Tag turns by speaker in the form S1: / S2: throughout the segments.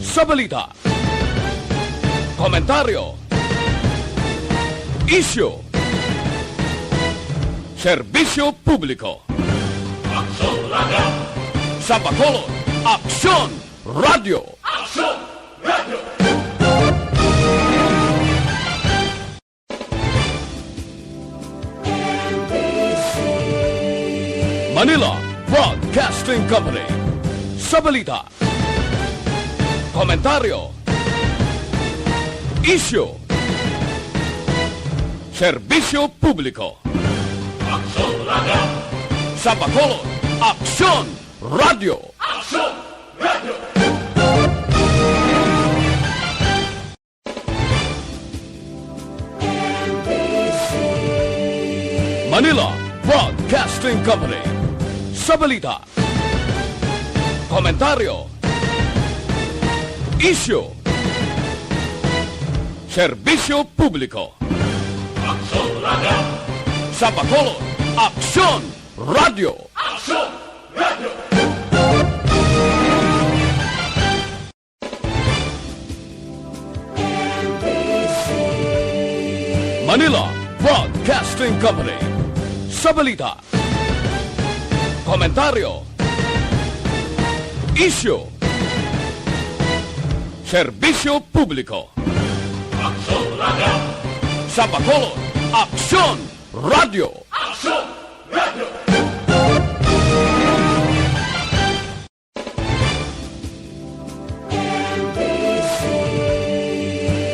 S1: sa balita, komentaryo, isyu, serbisyo publiko. Aksyon Radio! Sa Bacolod, Aksyon Radio! Aksyon Radio! Manila Broadcasting Company. Sa balita, komentaryo, isyu, serbisyo publiko. Aksyon Radio! Sa Bacolod, Aksyon Radio! Aksyon Radio! Manila Broadcasting Company. Sa balita, komentaryo, isyu, serbisyo publiko. Aksyon Radio! Sa Bacolod, Aksyon Radio! Aksyon Radio! Manila Broadcasting Company. Sa balita, komentaryo, isyu, serbisyo publiko. Aksyon Radio! Sa Bacolod, Aksyon Radio! Aksyon Radio!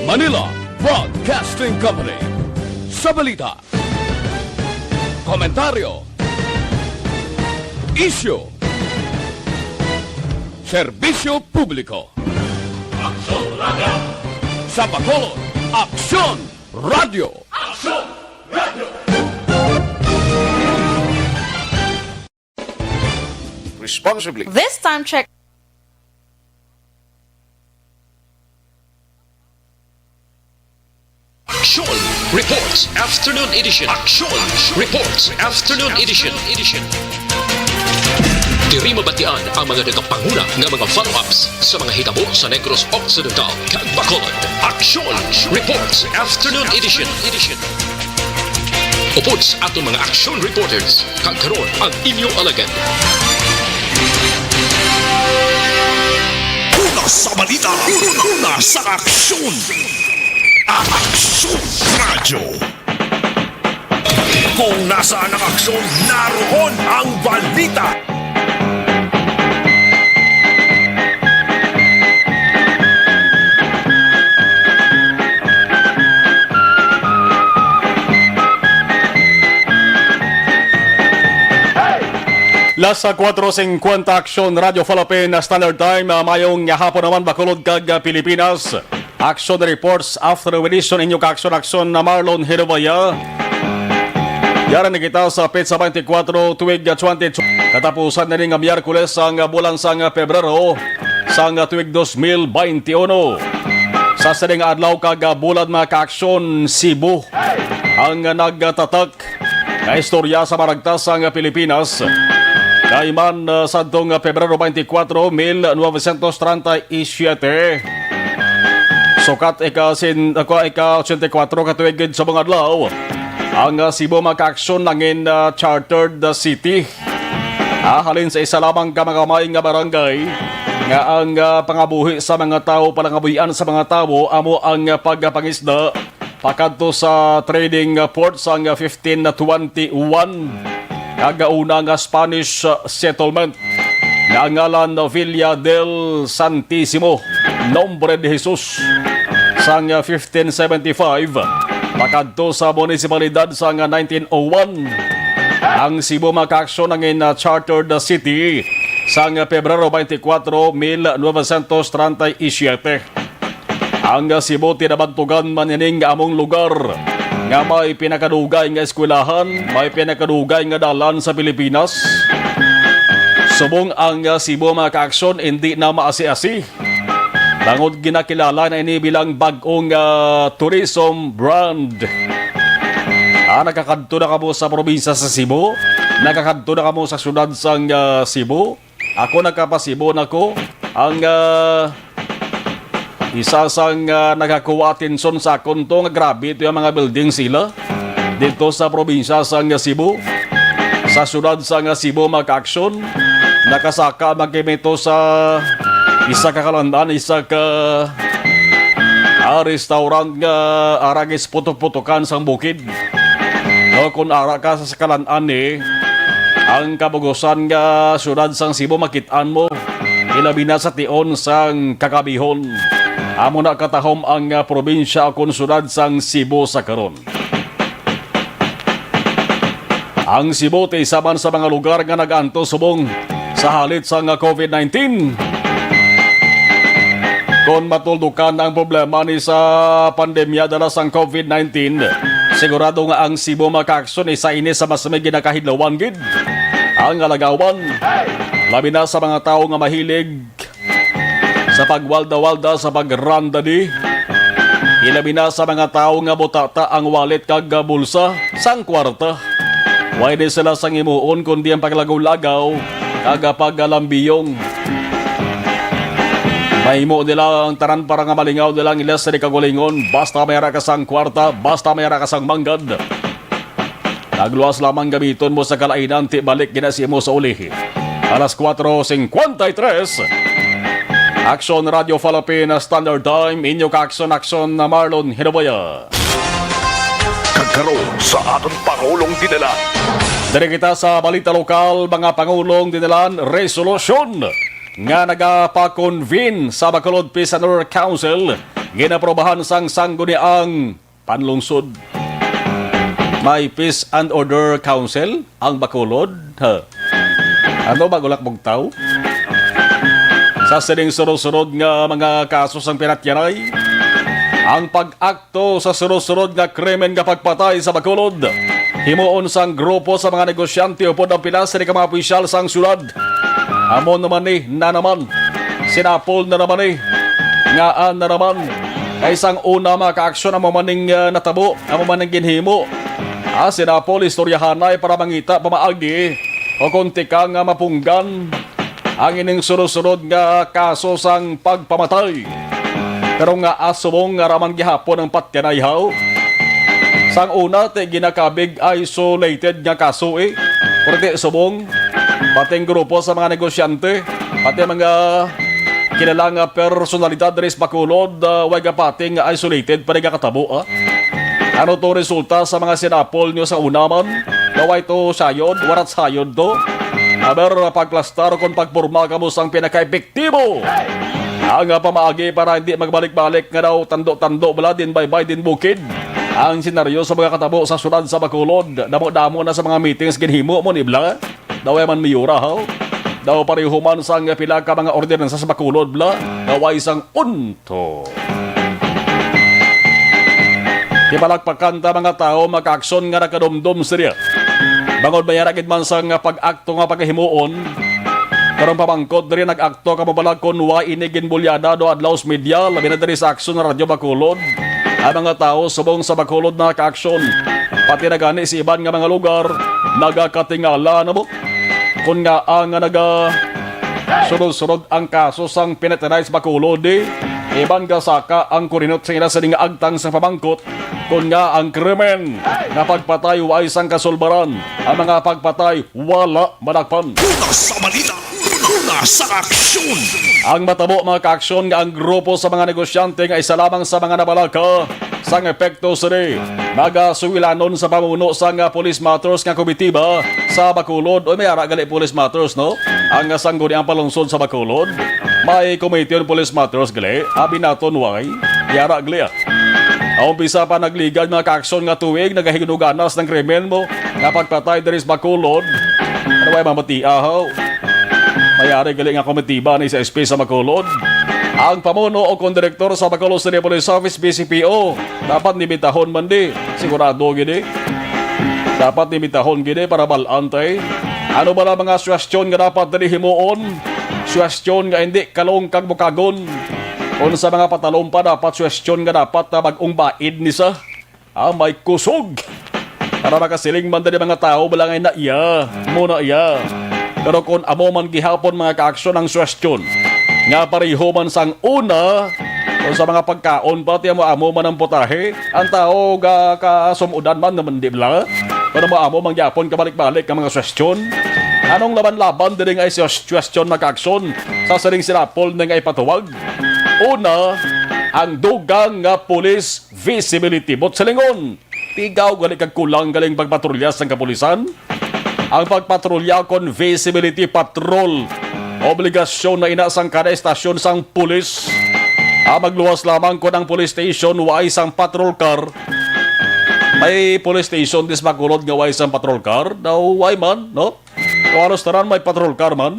S1: Manila Broadcasting Company. Sa balita, komentaryo, isyu, serbisyo publiko. Aksyon Radio! Sa Bacolod, Aksyon Radio! Aksyon Radio!
S2: Responsibly.
S3: This time check.
S4: Action Reports Afternoon Edition. Action Reports Afternoon Edition. Diri mabatian ang mga nagapanguna ng mga follow-ups sa mga hitabo sa Negros Occidental kag Bacolod. Action Reports Afternoon Edition. Upod sa atong mga action reporters kag karon ang inyong alagad.
S2: Una sa balita, una sa aksyon. Aksyon Radio. Kung nasaan ang aksyon, naroon ang balita.
S5: Lasa 4:50 Aksyon Radio Philippine Standard Time. Mayong hapon naman Bacolod kag Pilipinas. Action Reports Afternoon Edition inyong aksyon na Marlon Hirobaya. Yaran na kita sa Petsa 24 tuwig 22. Katapusan na rin ng Miyerkules ang bulan sang Pebrero sang tuwig 2021. Sa saling adlaw kag bulan mga kaaksyon Cebu ang nagtatak na istorya sa maragtas sang Pilipinas. Kaiman sa tong Pebrero 24, 1937. Sukat ika-84 katuigid sa mga adlaw. Ang Cebu makaaksyon langin chartered city. Halin sa isa lamang kamakamay nga barangay nga ang pangabuhi sa mga tao, palangabuyan sa mga tao, amo ang pagpangisda pakadto sa trading port sang 1521. Kagauna nga Spanish settlement nga ngalan Villa del Santissimo, Nombre de Jesus sang 1575 pakadto sa munisipalidad sang 1901. Ang Cebu makaaksyon ang chartered city sang Pebrero 24, 1937. Ang Cebu tinabantugan manining among lugar nga may pinakadugay nga eskwelahan, may pinakadugay nga dalan sa Pilipinas. Subong ang Cebu makaaksyon hindi na maasi-asi. Bangod ginakilala na ini bilang bagong tourism brand. Nakakadto na kamo sa probinsya sa Cebu, nakakadto na kamo sa syudad sang Cebu. Ako nagkapasibo na ko ang isa sang nakakuha atensyon sa konto nga grabe ito yung mga building sila dito sa probinsya sang Cebu. Sa syudad sang Cebu mag-aksyon, nakasaka magkimito sa isa ka kalandan, isa ka restaurant nga aragis putok-putokan sang bukid. No, kung ara ka sa kalandan ang kabugusan nga syudad sang Cebu makitaan mo, ilabi na sa tion sang kakabihon. Amo na katahom ang probinsya o syudad sang Cebu sa karon. Ang Cebu tay saman sa mga lugar nga nag-anto subong sa halit sang COVID-19. Kung matuldukan ang problema ni sa pandemya dala sang COVID-19, sigurado nga ang Cebu makaksyon isa ini sa mas may ginakahidlawan gid. Ang alagawan, labi na sa mga tao nga mahilig sa pagwalda-walda sa pagranda di. Ilabi na sa mga tao nga butata ang wallet kag bulsa sang kwarta. Why di sila sang imuon kundi ang paglagaw-lagaw kag pagalambiyong. Mahimo nila ang taran para nga malingaw nilang ilas sa kagulingon. Basta mayara ka sang kwarta, basta mayara ka sang manggad. Nagluwas lamang gamiton mo sa kalainan, ti balik ginasi mo sa ulihi. Alas 4:53. Action Radio Philippines Standard Time, inyo ka-aksyon na Marlon Hinabaya.
S2: Kagkaroon sa aton Pangulong dinala.
S5: Dari kita sa balita lokal, mga Pangulong dinalan resolusyon nga nagapa-convene sa Bacolod Peace and Order Council. Ginaprobahan sang sangguniang panlungsod. May Peace and Order Council ang Bacolod. Ano bagulak bugtaw? Sa sining sunod-sunod nga mga kaso sang pinatyanay, ang pag-akto sa sunod-sunod nga krimen nga pagpatay sa Bacolod, himuon sang grupo sa mga negosyante upod ang pinas ni mga opisyal sang syudad. Amon naman na naman, sinapol na naman ngaan na naman, kay isang una maka-aksyon ang mamaning natabo, ang mamaning ginhimo. Sinapol istoryahanay para mangita pamaagi o konti ka nga mapunggan ang ining sunod-sunod nga kaso sang pagpamatay. Pero nga asumong nga ramang gihapon ang patyanayhaw. Sang una, ginakabig isolated nga kaso Pwede subong, pating grupo sa mga negosyante, pati mga kilalang personalidad rin sa Bacolod, wag pating isolated pa rin katabo. Ano to resulta sa mga sinapol nyo sa unaman? Naway to sayod, warat sayod to. Aber pagplastar kung pagpurma ka mo sang pinaka-epektibo. Ang pamaagi para hindi magbalik-balik nga daw tando-tando bala din bye-bye din bukid. Ang senaryo sa mga katabo sa syudad sa Bacolod, damo-damo na sa mga meetings ginhimo mo nibla. Daw man miyura haw. Daw pareho man sang pila ka mga ordinansa sa Bacolod bla. Daway sang unto. Ipalagpakan ta mga tao maka-aksyon nga nakadumdum siriya. Bangod bayaragid man sang pag-akto nga paghimuon. Karong pamangkot diri nag-akto ka mabalag kon wa inigin bulyada do adlaws media labi na diri sa aksyon na Radyo Bacolod. Ang mga tao subong sa Bacolod na ka-aksyon. Pati na gani si iban nga mga lugar nagakatingala na mo. Kung nga ang sunod-sunod ang kaso sang pinatanay sa Bacolod iban gasaka ang kurinot sa ina sa nga agtang sa pamangkot. Kung nga ang krimen na pagpatay wa isang kasulbaran, ang mga pagpatay wala manakpan.
S2: Una sa balita, una sa aksyon.
S5: Ang matabo mga ka-aksyon nga ang grupo sa mga negosyante nga isa lamang sa mga nabalaka sang epekto sini. Magasuwilanon sa pamuno sang Police Matters nga komitiba sa Bacolod. O may ara gali Police Matters no? Ang sangguni ang palungsod sa Bacolod. May committee on Police Matters gali. Abi naton way. Yara gali Ang umpisa pa nagligad mga ka-aksyon nga tuwig nagahinuganas ng krimen mo nga pagpatay diri sa Bacolod. Ano ba mamatiahaw? Mayari gali nga komitiba ni sa SP sa Bacolod. Ang pamuno o kondirektor sa Bacolod City Police Office BCPO dapat nimitahon man di. Sigurado gini. Dapat nimitahon gini para balantay. Ano ba na mga suwestyon nga dapat dali himuon? Suwestyon nga hindi kalong kag bukagon. Kung sa mga patalong pa dapat suwestyon nga dapat na mag-ungbaid ni sa may kusog. Para makasiling man dali mga tao balangay na iya. Muna iya. Pero kung amo man gihapon mga ka-aksyon ang suwestyon nga pareho man sang una O sa mga pagkaon pati mo amo man ang putahe, ang tao kasumudan man naman di bala. Pero mo amo mangyapon kabalik-balik ka mga question. Anong laban-laban din nga question maka-aksyon sa saring sinapol na nga ipatuwag? Una, ang dugang nga police visibility. Bot sa lingon, tigaw gali kag kulang galing pagpatrolya sa kapulisan. Ang pagpatrolya kon visibility patrol. Obligasyon na inasang kada estasyon sang pulis. Magluwas lamang ko ng police station wa isang patrol car. May police station dis Bacolod nga wa isang patrol car. Daw why man, no? Kawalos taran may patrol car man.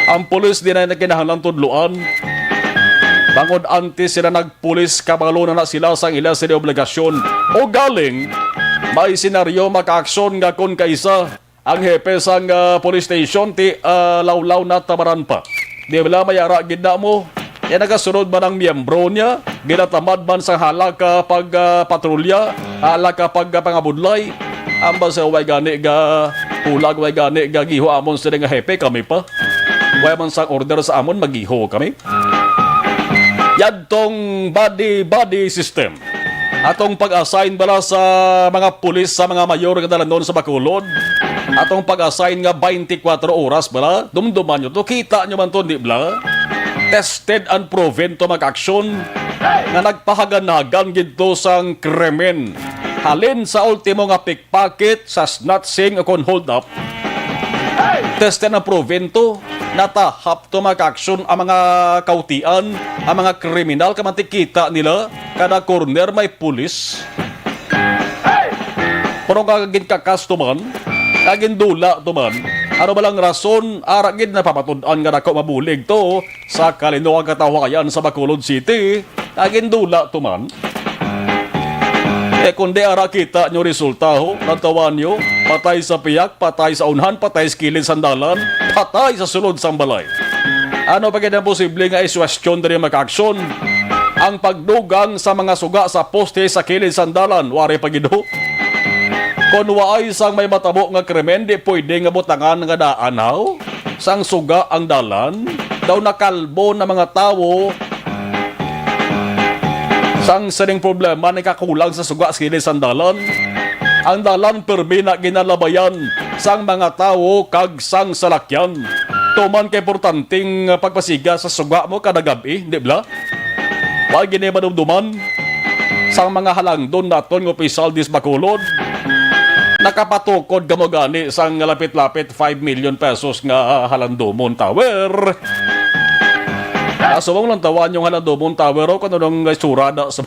S5: Ang pulis di na kinahanglan tudluan. Bangod antes sila nagpulis, kabalo na sila sang ila sa obligasyon. O galing, may senaryo maka-aksyon nga kon kaisa ang hepe sang police station ti lawlaw na tamaran pa. Di wala mayara gina mo. Yan nagasunod man ang miyembro niya, ginatamad man sa halaka pag patrolya, halaka pag pangabudlay. Amba sa way gani ga pulag, way gani ga giho amon sila nga hepe kami pa. Way man sang order sa amon magiho kami. Yadtong body system. Atong pag-assign bala sa mga pulis sa mga mayor nga dalanon sa Bacolod. Atong pag-assign nga 24 oras bala. Dumduman nyo to. Kita nyo man to, di bala? Tested and proven to mag-aksyon nga nagpahaganagan gito sang krimen. Halin sa ultimo nga pickpocket, sa snatching o kon hold up. Tested and proven to. Natahap to mag-aksyon ang mga kautian, ang mga kriminal, kamantikita nila, kada corner may pulis. Pero kagin kakas to man, kagin dula to man, ano ba lang rason, aragid na papatudan nga nako mabulig to sa kalinoang katawayan sa Bacolod City, kagin dula to man. Kundi ara kita nyo resulta ho, natawan nyo, patay sa piyak, patay sa unhan, patay sa kilid sandalan, patay sa sulod sang balay. Ano pa kaya posible nga iswestyon din mag-aksyon? Ang pagdugang sa mga suga sa poste sa kilid sandalan, wari pagido. Kung waay sang may matabo nga krimen, di pwede nga butangan nga daanaw, sang suga ang dalan, daw nakalbo na mga tao, sang saning problema na kakulang sa suga sa kilid sandalan. Ang dalan permi na ginalabayan sang mga tao kag sang salakyan. Tuman kay importanteng pagpasiga sa suga mo kada gabi, di ba? Wag gini madumduman sang mga halangdon naton ng opisyal dis Bacolod. Nakapatukod gamo gani sang lapit-lapit 5 million pesos nga halandomon tower. Asawang lang tawan yung halandomon tower o kung anong surada sa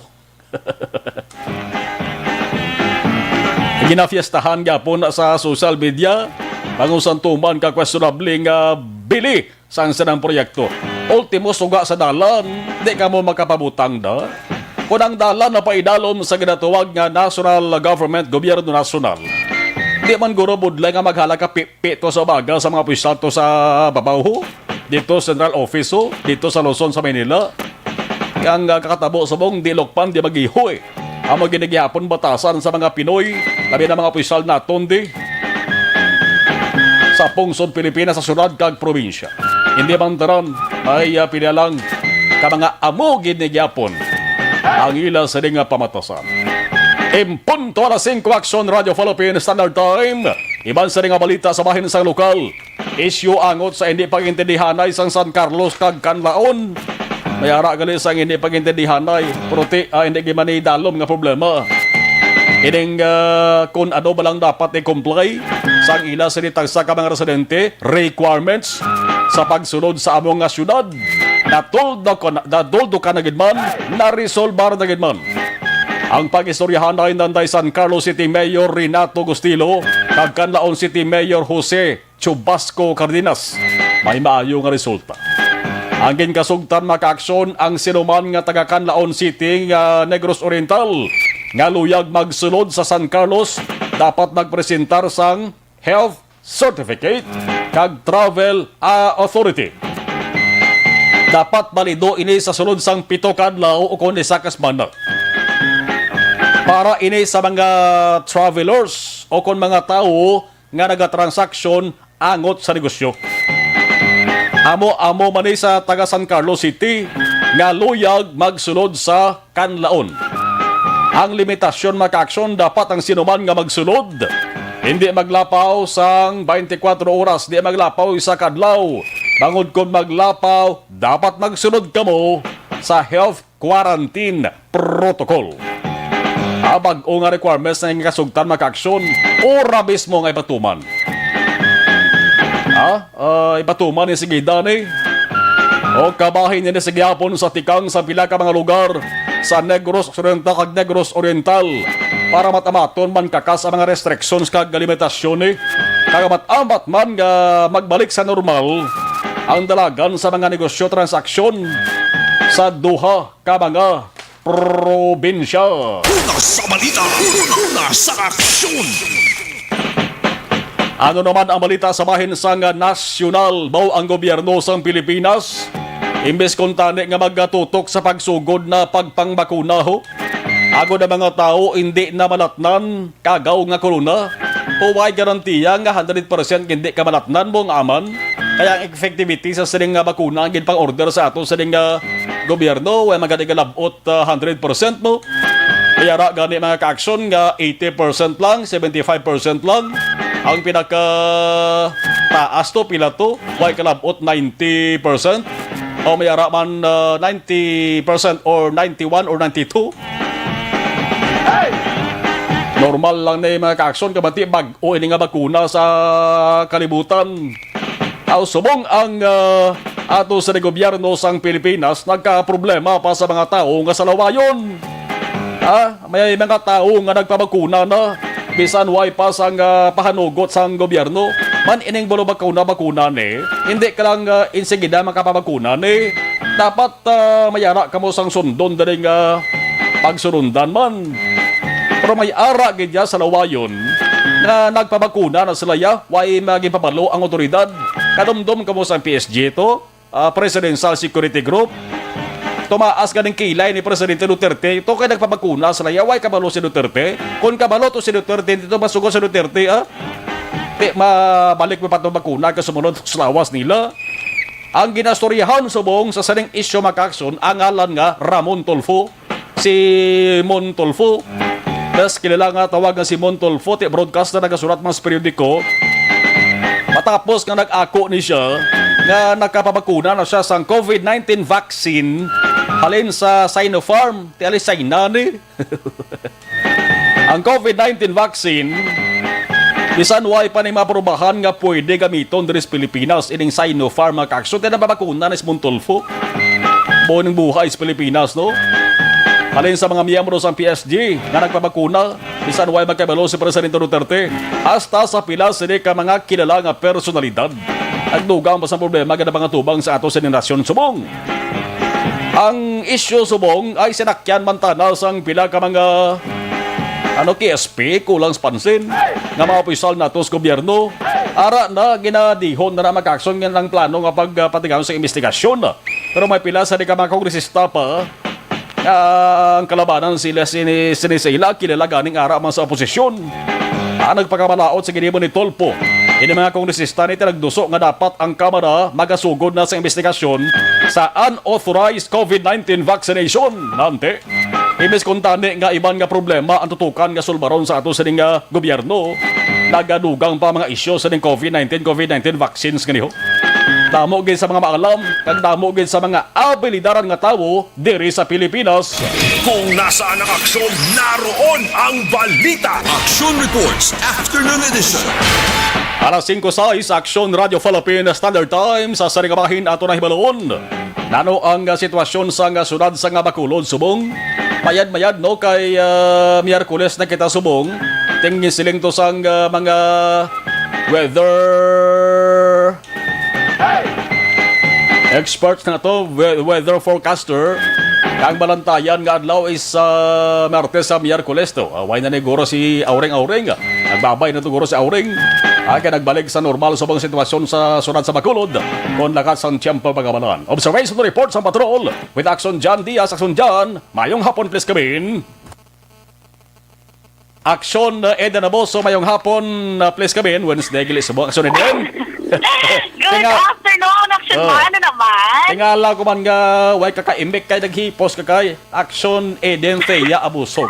S5: ginafiestahan gapon sa social media pangusan tuman ka questionable nga bili sang sanang proyekto. Ultimo suga sa dalan, di ka mo makapabutang da. Kung ang dalan na paidalom sa ginatuwag nga national government, gobyerno nasyonal, di man guro budlay nga maghala ka pipito sa baga sa mga opisyal to sa babaw dito Central Office dito sa Luzon sa Manila. Ang kakatabo sa mong dilokpan di magihoy. Ang maginigyapon batasan sa mga Pinoy, labi na mga opisyal naton di sa pungsod Pilipinas sa syudad kag probinsya. Hindi man taran ay pinalang ka mga amo ginigyapon ang ila sa nga pamatasan. Impunto alas 5 Aksyon Radio Philippines Standard Time. Iban sa nga balita sa bahin sa lokal. Isyu angot sa hindi pagintindihanay sang San Carlos kag Canlaon. Mayara gali sang hindi pagintindihanay. Prote hindi gimani dalom nga problema. Ining kung ano ba lang dapat i-comply sang ila sa nitagsa ka mga residente requirements sa pagsunod sa among nga syudad. Natuldo ka na gidman, na-resolve na gidman. Ang pag-istoryahan na nanday San Carlos City Mayor Renato Gustilo kag Canlaon City Mayor Jose Chubasco Cardenas may maayo nga resulta. Ang ginkasugtan maka-aksyon ang sinuman nga taga Canlaon City nga Negros Oriental nga luyag magsulod sa San Carlos dapat magpresentar sang health certificate kag travel authority. Dapat balido ini sa sulod sang 7 kadlaw o kun isa ka semana. Para ini sa mga travelers o kon mga tao nga nagatransaksyon angot sa negosyo. Amo man sa taga San Carlos City nga luyag magsulod sa kanlaon. Ang limitasyon makaaksyon dapat ang sinuman nga magsulod. Hindi maglapaw sang 24 oras, di maglapaw isa kadlaw. Bangod kon maglapaw, dapat magsunod kamo sa health quarantine protocol. Bag-o nga requirements na yung kasugtan makaaksyon, ora mismo nga ipatuman. Ipatuman ni sige dani. O kabahin niya ni sige hapon sa tikang sa pila ka mga lugar sa Negros Occidental kag Negros Oriental para matamaton man kakas ang mga restrictions kag limitasyon ni kagamat-amat man nga magbalik sa normal ang dalagan sa mga negosyo transaksyon sa duha ka mga probinsya.
S2: Una sa balita, una sa aksyon.
S5: Ano naman ang balita sa bahin sang nasyonal bao ang gobyerno sang Pilipinas? Imbes kung tani nga magatutok sa pagsugod na pagpangbakuna ho, ago na mga tao hindi na malatnan kagaw nga corona, huwag garantiya nga 100% hindi ka malatnan mong aman, kaya ang effectivity sa sining nga bakuna ang ginpang order sa ato sining gobyerno, ay magaling labot 100% mo. Kaya gani mga ka-aksyon nga 80% lang, 75% lang, ang pinaka taas to, pila to, huwag kalabot 90%. O mayara man 90% or 91 or 92. Normal lang na yung mga ka-aksyon kabati bag-o ini nga bakuna sa kalibutan. Subong ang ato sa gobyerno sang Pilipinas nagka-problema pa sa mga tao nga sa lawayon. May mga tao nga nagpabakuna na bisan way pa sang pahanugot sang gobyerno. Man ining bolo bakuna ni, hindi ka lang insigida makapabakuna ni. Dapat mayara ka mo sang sundon daling pagsurundan man. Pero may ara gidya sa lawayon na nagpabakuna na sila ya, way maging pabalo ang otoridad. Kadumdum ka mo sa PSG to, Presidential Security Group. Tumaas ka ng kilay ni Presidente Duterte. Ito kaya nagpabakuna sila ya, way kabalo si Duterte. Kung kabalo to si Duterte, dito masugo si Duterte mabalik mo pa itong bakuna kasunod sa lawas nila. Ang ginastoryahan subong sa saling isyo makakson ang ngalan nga Ramon Tulfo. Si Mon Tulfo. Das kilala nga tawag nga si Mon Tulfo, broadcast na nagasulat mas periodiko. Matapos nga nag-ako ni siya nga nakapabakuna na siya sang COVID-19 vaccine halin sa Sinopharm. Ti alis Sinani. Ang COVID-19 vaccine bisan way pa ni maprobahan nga pwede gamiton diri sa Pilipinas ining Sinopharm kakso kaya nababakuna na si Montolfo. Buong buhay sa Pilipinas, no? Halin sa mga miyembro sa PSG nga nagpabakuna, bisan way magkabalo si Presidente Duterte, hasta sa pila sila ka mga kilala nga personalidad. At dugang pa sa problema ganda mga tubang sa ato sa nasyon subong. Ang isyu subong ay sinakyan mantana sang pila ka mga KSP, kulang pansin nga mga opisyal na tos gobyerno. Ara na ginadihon na makakson nga ng plano nga pagpatigayon sa investigasyon. Pero may pila sa di ka mga kongresista pa ang kalabanan sila sinisila kilala ganing ara man sa oposisyon. Nagpakamalaot sa ginibon ni Tolpo. Ini mga kongresista ni nagduso nga dapat ang Kamara magasugod na sa investigasyon sa unauthorized COVID-19 vaccination. Nante, imbes kung tani nga iban nga problema ang tutukan nga sulbaron sa ato sa nga gobyerno, nagadugang pa mga isyo sa COVID-19 vaccines ganiho. Damo gid sa mga maalam, kag damo gid sa mga abilidaran nga tawo diri sa Pilipinas.
S2: Kung nasaan ang aksyon, naroon ang balita. Action Reports Afternoon Edition.
S5: Alas 5:06 Action Radio Philippine Standard Time sa saringabahin ato na hibalon. Nano ang sitwasyon sa sunod sa nga Bacolod subong. Mayad-mayad no kay Miyerkules na kita subong. Tingin siling to sang mga weather experts na to, weather forecaster. Ang balantayan nga adlaw is Martes sa Miyerkules to. Way na neguro si Auring. Nagbabay na to guro si Auring. Kaya nagbalik sa normal sa mga sitwasyon sa sunod sa Bacolod. Kung lakas ang tiyempo pagkamalan. Observation report sa patrol with Action John Diaz. Action John, mayong hapon please kamin. Aksyon Eden Aboso, mayong hapon, please come in. Wednesday, gili sa buong Aksyon Eden.
S3: Good afternoon, Action Mar. Ano naman?
S5: Tingala ko man nga, way kakaimbik kay naghipos ka kay Aksyon Eden Thea Aboso.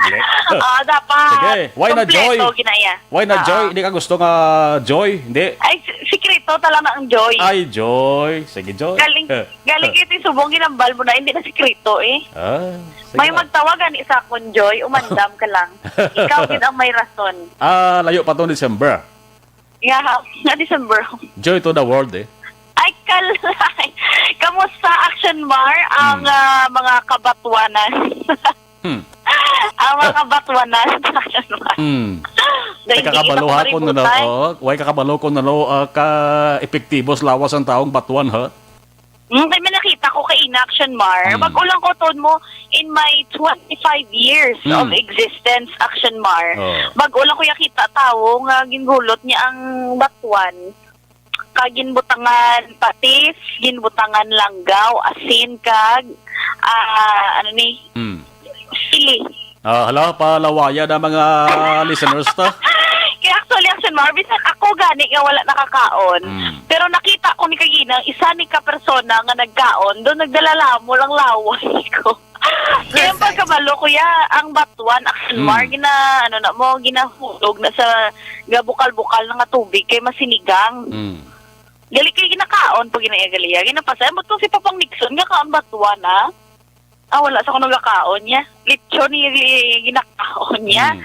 S3: Dapat.
S5: Sige, why na Joy?
S3: Kompleto, ginaya.
S5: Why na Joy? Hindi ka gusto nga Joy? Hindi.
S3: Ay, sikrito talaga ang Joy.
S5: Ay, Joy. Sige, Joy.
S3: Galing iti subong ginambal mo na, hindi na sikrito eh.
S5: Sige
S3: May
S5: na.
S3: magtawagan isa akong Joy, umandam ka lang. Ikaw din ang may rason.
S5: Layo pa to December.
S3: Nga December.
S5: Joy to the world eh.
S3: Ay, kalay. Kamusta, Action Mar, ang mga kabatuanan? Ang mga kabatuanan, Action Mar.
S5: Ay kakabalo ko na way kakabalo ko na ka epektibos lawas ang taong batuan ha.
S3: Kaya may nakita ko kay Inaction Mar. Mag-ulang ko to mo in my 25 years of existence, Action Mar. Mag-ulang ko yakita tao nga ginhulot niya ang batuan. Kaginbutangan patis, ginbutangan langgaw, asin kag, sili.
S5: Hala, palawaya na mga listeners ta.
S3: Kaya actually, Action Mar, bisan ako gani nga wala nakakaon. Pero nakita ko ni Kaginang, isa ni ka-persona nga nagkaon, doon nagdalala mo lang laway ko. Kaya pagkabalo kuya, ang batuan, Action Mar, ginahulog na sa gabukal-bukal ng tubig kay masinigang. Gali kay ginakaon pag ginayagaliya. Ginapasaya mo to si Papang Nixon, nga kaon batuan ha? Wala sa kung nagkakaon niya. Lechon niya ginakaon niya.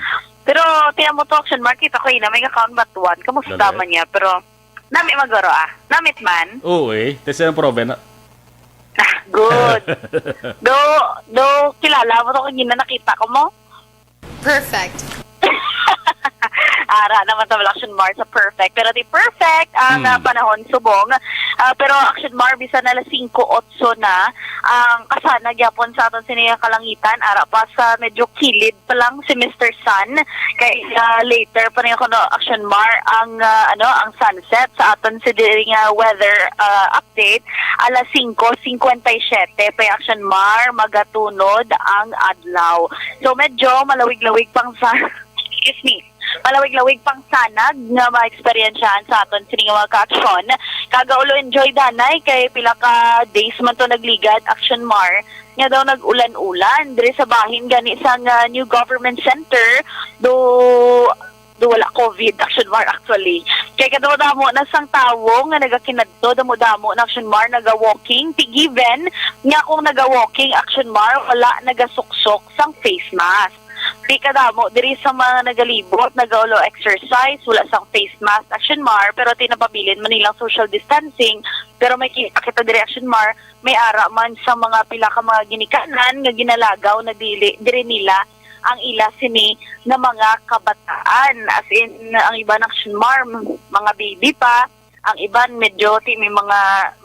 S3: Pero, tiyan mo to, Action Mar, kita ko na may kakaon batuan. Kamusta man niya? Pero, namit magaro Namit man.
S5: Oo eh. Tesa yung proven na.
S3: Good. Do, kilala mo to kung nakita ko mo?
S6: Perfect.
S3: Ara naman sa Action Mar sa perfect. Pero di perfect ang panahon subong. Pero Action Mar, bisa na 5-8 na ang kasana gyapon sa aton siniya kalangitan. Ara pa sa medyo kilid pa lang si Mr. Sun. Kaya later pa niya ko no, Action Mar ang ang sunset sa aton si diring weather update. Alas 5:57 pa Action Mar magatunod ang adlaw. So medyo malawig-lawig pang sa excuse me. Malawig-lawig pang sanag nga ma-experiensyahan sa aton sining mga ka-aksyon. Kagaulo enjoy danay kay pila ka days man to nagligad Action Mar. Nga daw nag-ulan-ulan diri sa bahin gani sa New Government Center do wala COVID Action Mar actually. Kay kadamo na sang tawo nga nagakinadto damo-damo na Action Mar naga-walking tigiven nga kung naga-walking Action Mar wala nagasuksok sang face mask. Di kadamo diri sa mga nagalibot, nagaulo exercise, wala sang face mask Action Mar, pero tinapabilin man nilang social distancing. Pero may kita diri Action Mar, may ara man sa mga pila ka mga ginikanan nga ginalagaw na diri nila ang ila sini na mga kabataan. As in, ang iban Action Mar, mga baby pa, ang iban medyo may mga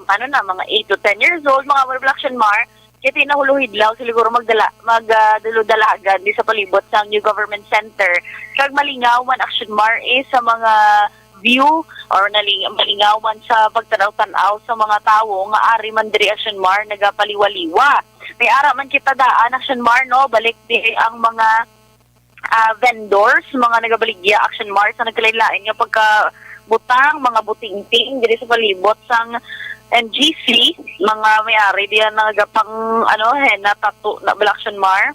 S3: mga 8 to 10 years old, mga Action Mar. Kaya tinahuluhid lang, siguro magdalo-dalagan di sa palibot sa New Government Center. Kag malingaw man Action Mar sa mga view or malingaw man sa pagtanaw-tanaw sa mga tao nga ari man diri Action Mar nagapaliwaliwa. May ara man kita daan Action Mar no, balik di ang mga vendors, mga nagabaligya Action Mar sa nagkalain-lain nga pagka butang, mga butingting diri sa palibot sang NGC, mga may-ari diyan nagapang henna tattoo na Action Mar.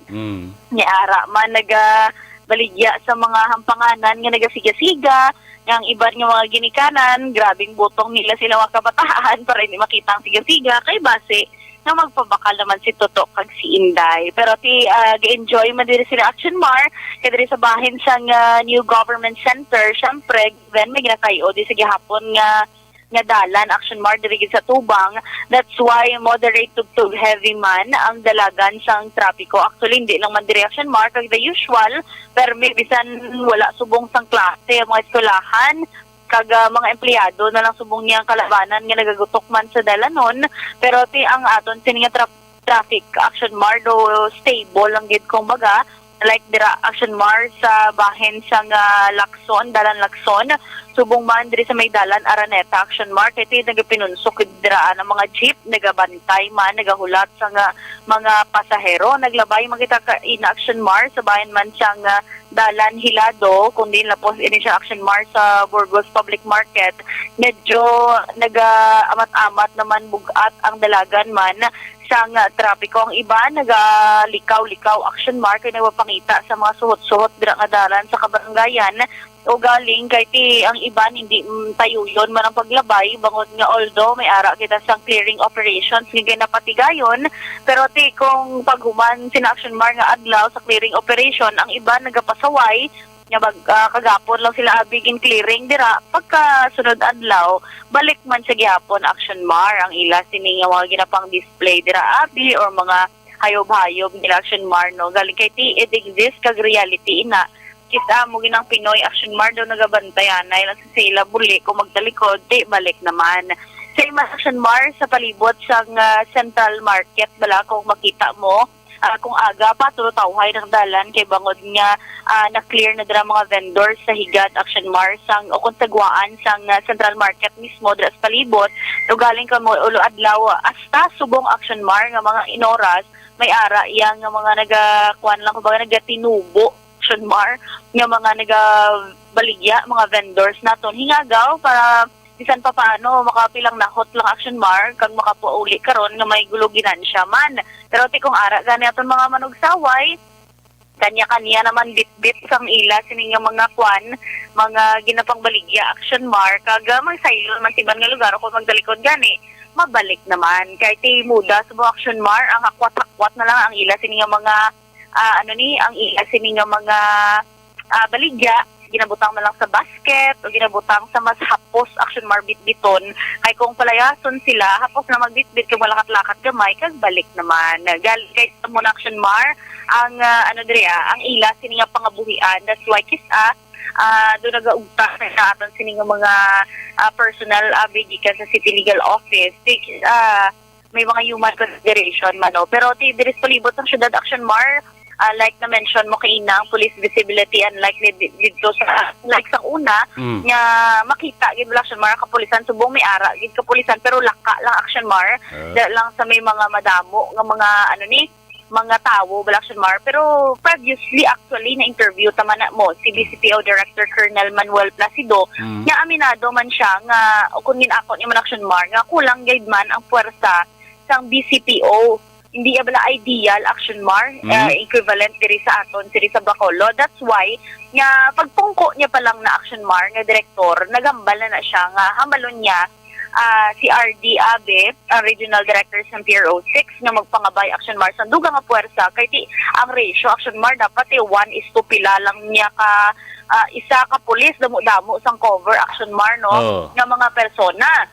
S3: Ni ara man nagabaligya sa mga hampanganan nga nagasiga-siga, nga ang iban nga mga ginikanan, grabing butong nila sila mga kabataan para hindi makita ang siga-siga kay base na magpabakal naman si Toto kag si Inday. Pero ga-enjoy man diri sila Action Mar kay diri sa bahin sang New Government Center. Syempre, then may ginakayo di sa gihapon nga dalan Action Mar diri sa Tubang. That's why moderate to heavy man ang dalagan sang trapiko. Actually hindi lang man diri Action Mar kag the usual, pero may bisan wala subong sang klase mga eskwelahan kag mga empleyado na lang subong niyang kalabanan nga nagagutok man sa dalanon. Pero ang aton sini nga traffic Action Mar do stable lang gid kung baga, like dira Action Mar sa bahin sang Lacson, dalan Lacson, subong man diri sa may dalan Araneta Action Mar, kay nagapinunsok dira ang mga jeep, nagabantay man, nagahulat sa mga pasahero, naglabay makita ka in Action Mar sa bahin man siyang Dalan Hilado, kundi lapos initial action march sa Burgos Public Market, medyo nag-amat-amat naman bugat ang dalagan man sang trapiko. Ang iba nagalikaw-likaw action mark kay nagpapangita sa mga suhot-suhot dira nga dalan sa kabarangayan o galing kay ti ang iban hindi tayuyon man ang paglabay bangod nga although may ara kita sang clearing operations nga napatigayon pero ti kung paghuman sina action mark nga adlaw sa clearing operation ang iban nagapasaway nga kagapon lang sila abigin clearing dira pagka sunod adlaw balik man sa gihapon action mar ang ila sini nga mga ginapang display dira abi or mga hayob-hayob nila action mar no galing kay ti it exist kag reality ina kita mo ginang Pinoy action mar daw nagabantayan na ilang sa sila buli kung magtalikod di balik naman sa imas action mar sa palibot sang Central Market bala kung makita mo kung aga pa tulutawhay ng dalan kay bangod nga na-clear na dira mga vendors sa higad action mar sang o kung sagwaan sang Central Market mismo dira sa palibot no galing ka mo ulo adlaw hasta subong action mar nga mga inoras may ara yang nga mga nagakuan lang kumbaga nagatinubo action mar nga mga nagabaligya mga vendors naton hingagaw para bisan pa paano makapilang nahot lang action mark kag makapuuli karon nga may guluginan siya man pero ti kung ara gani aton mga manugsaway kanya-kanya naman bit-bit sang ila sining nga mga kwan mga ginapang baligya action mark kag magsaylon man siban nga lugar kung magdalikod gani mabalik naman kay ti muda sa action mark ang hakwat-hakwat na lang ang ila sining nga mga ang ila sining nga mga baligya ginabutang man lang sa basket o ginabutang sa mas hapos action mar bitbiton kay kung palayason sila hapos na magbitbit kag malakat-lakat gamay kag balik naman galing kay sa mo action mar ang ang ila sini nga pangabuhian that's why kisa do nagaugta na aton sini nga mga personal gikan sa City Legal Office may mga human consideration man no pero ti diris palibot ang syudad action mar like na mention mo kay ang police visibility unlike dito sa like sa una nga makita gid action mar kapulisan subong may ara gid kapulisan pero laka lang action mar lang sa may mga madamo nga mga mga tawo action mar pero previously actually na interview tama na mo si BCPO Director Colonel Manuel Placido nga aminado man siya nga kun ako ni man action mar nga kulang gid man ang puwersa sang BCPO hindi bala ideal action mar equivalent diri sa aton diri sa Bacolod that's why nga pagpungko niya pa lang na action mar nga direktor nagambal na siya nga hambalon niya si RD Abe ang regional director sa Pier 06 nga magpangabay action mar sa dugang nga puwersa kay ti ang ratio action mar dapat 1:1 lang niya ka isa ka pulis damo-damo sang cover action mar no nga mga persona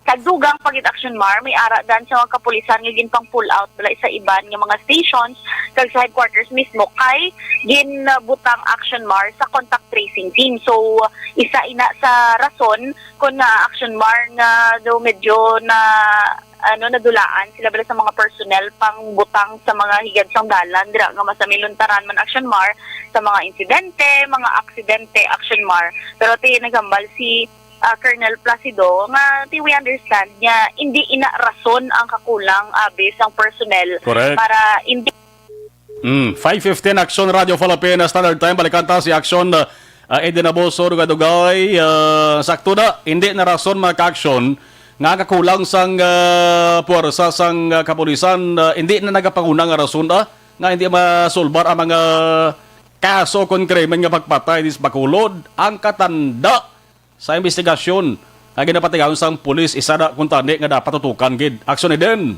S3: kagdugang pagit action mar may ara dan sa mga kapulisan nga ginpang pull out bala sa iban nga mga stations kag sa headquarters mismo kay ginbutang action mar sa contact tracing team so isa ina sa rason kun na action mar nga do medyo na nadulaan sila bala sa mga personnel pang butang sa mga higad sang dalan dira nga masamiluntaran man action mar sa mga insidente mga aksidente action mar pero ti nagambal si Colonel Placido nga we understand nga hindi ina rason ang kakulang abis ang personnel
S5: correct
S3: para hindi
S5: 5:15 Action Radio Philippines Standard Time balikan ta si Action Eden Aboso Dugay sakto na hindi na rason maka-action nga kakulang sang puwersa sang kapulisan hindi na nagapanguna nga rason nga hindi masulbar ang mga kaso kon krimen nga pagpatay dis Bacolod ang katanda sa investigasyon nga ginapatigayon sang pulis isa na kung tani nga dapat tutukan gid action din.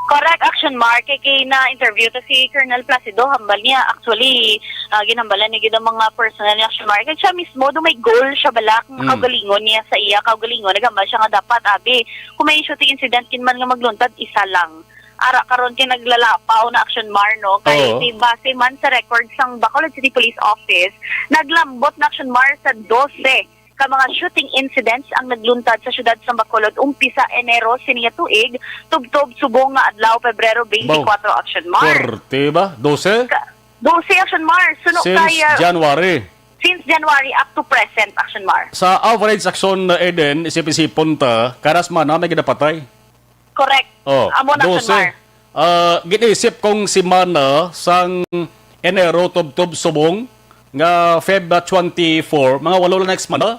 S3: Correct action mark kay na interview to si Colonel Placido hambal niya actually ginambalan ni gid ang mga personal ni action mark kay siya mismo do may goal siya balak kaugalingon niya sa iya kaugalingon nagambal siya nga dapat abi kung may shooting incident kin man nga magluntad isa lang ara karon kay naglalapaw na action mar no kay di base man sa record sang Bacolod City Police Office naglambot na action mar sa 12 ka mga shooting incidents ang nagluntad sa syudad sa Bacolod umpisa Enero sininga tuig tubtob subong nga adlaw Pebrero 24 action mar.
S5: Korte ba? 12?
S3: 12 action mar. Suno since January up to present action mar.
S5: Sa average action Eden isip-isipon ta karas man na may ginapatay.
S3: Correct. Amo na action mar.
S5: Ginisip kong simana sang Enero tubtob subong nga Feb 24, mga 8 lang next month.
S3: Oo.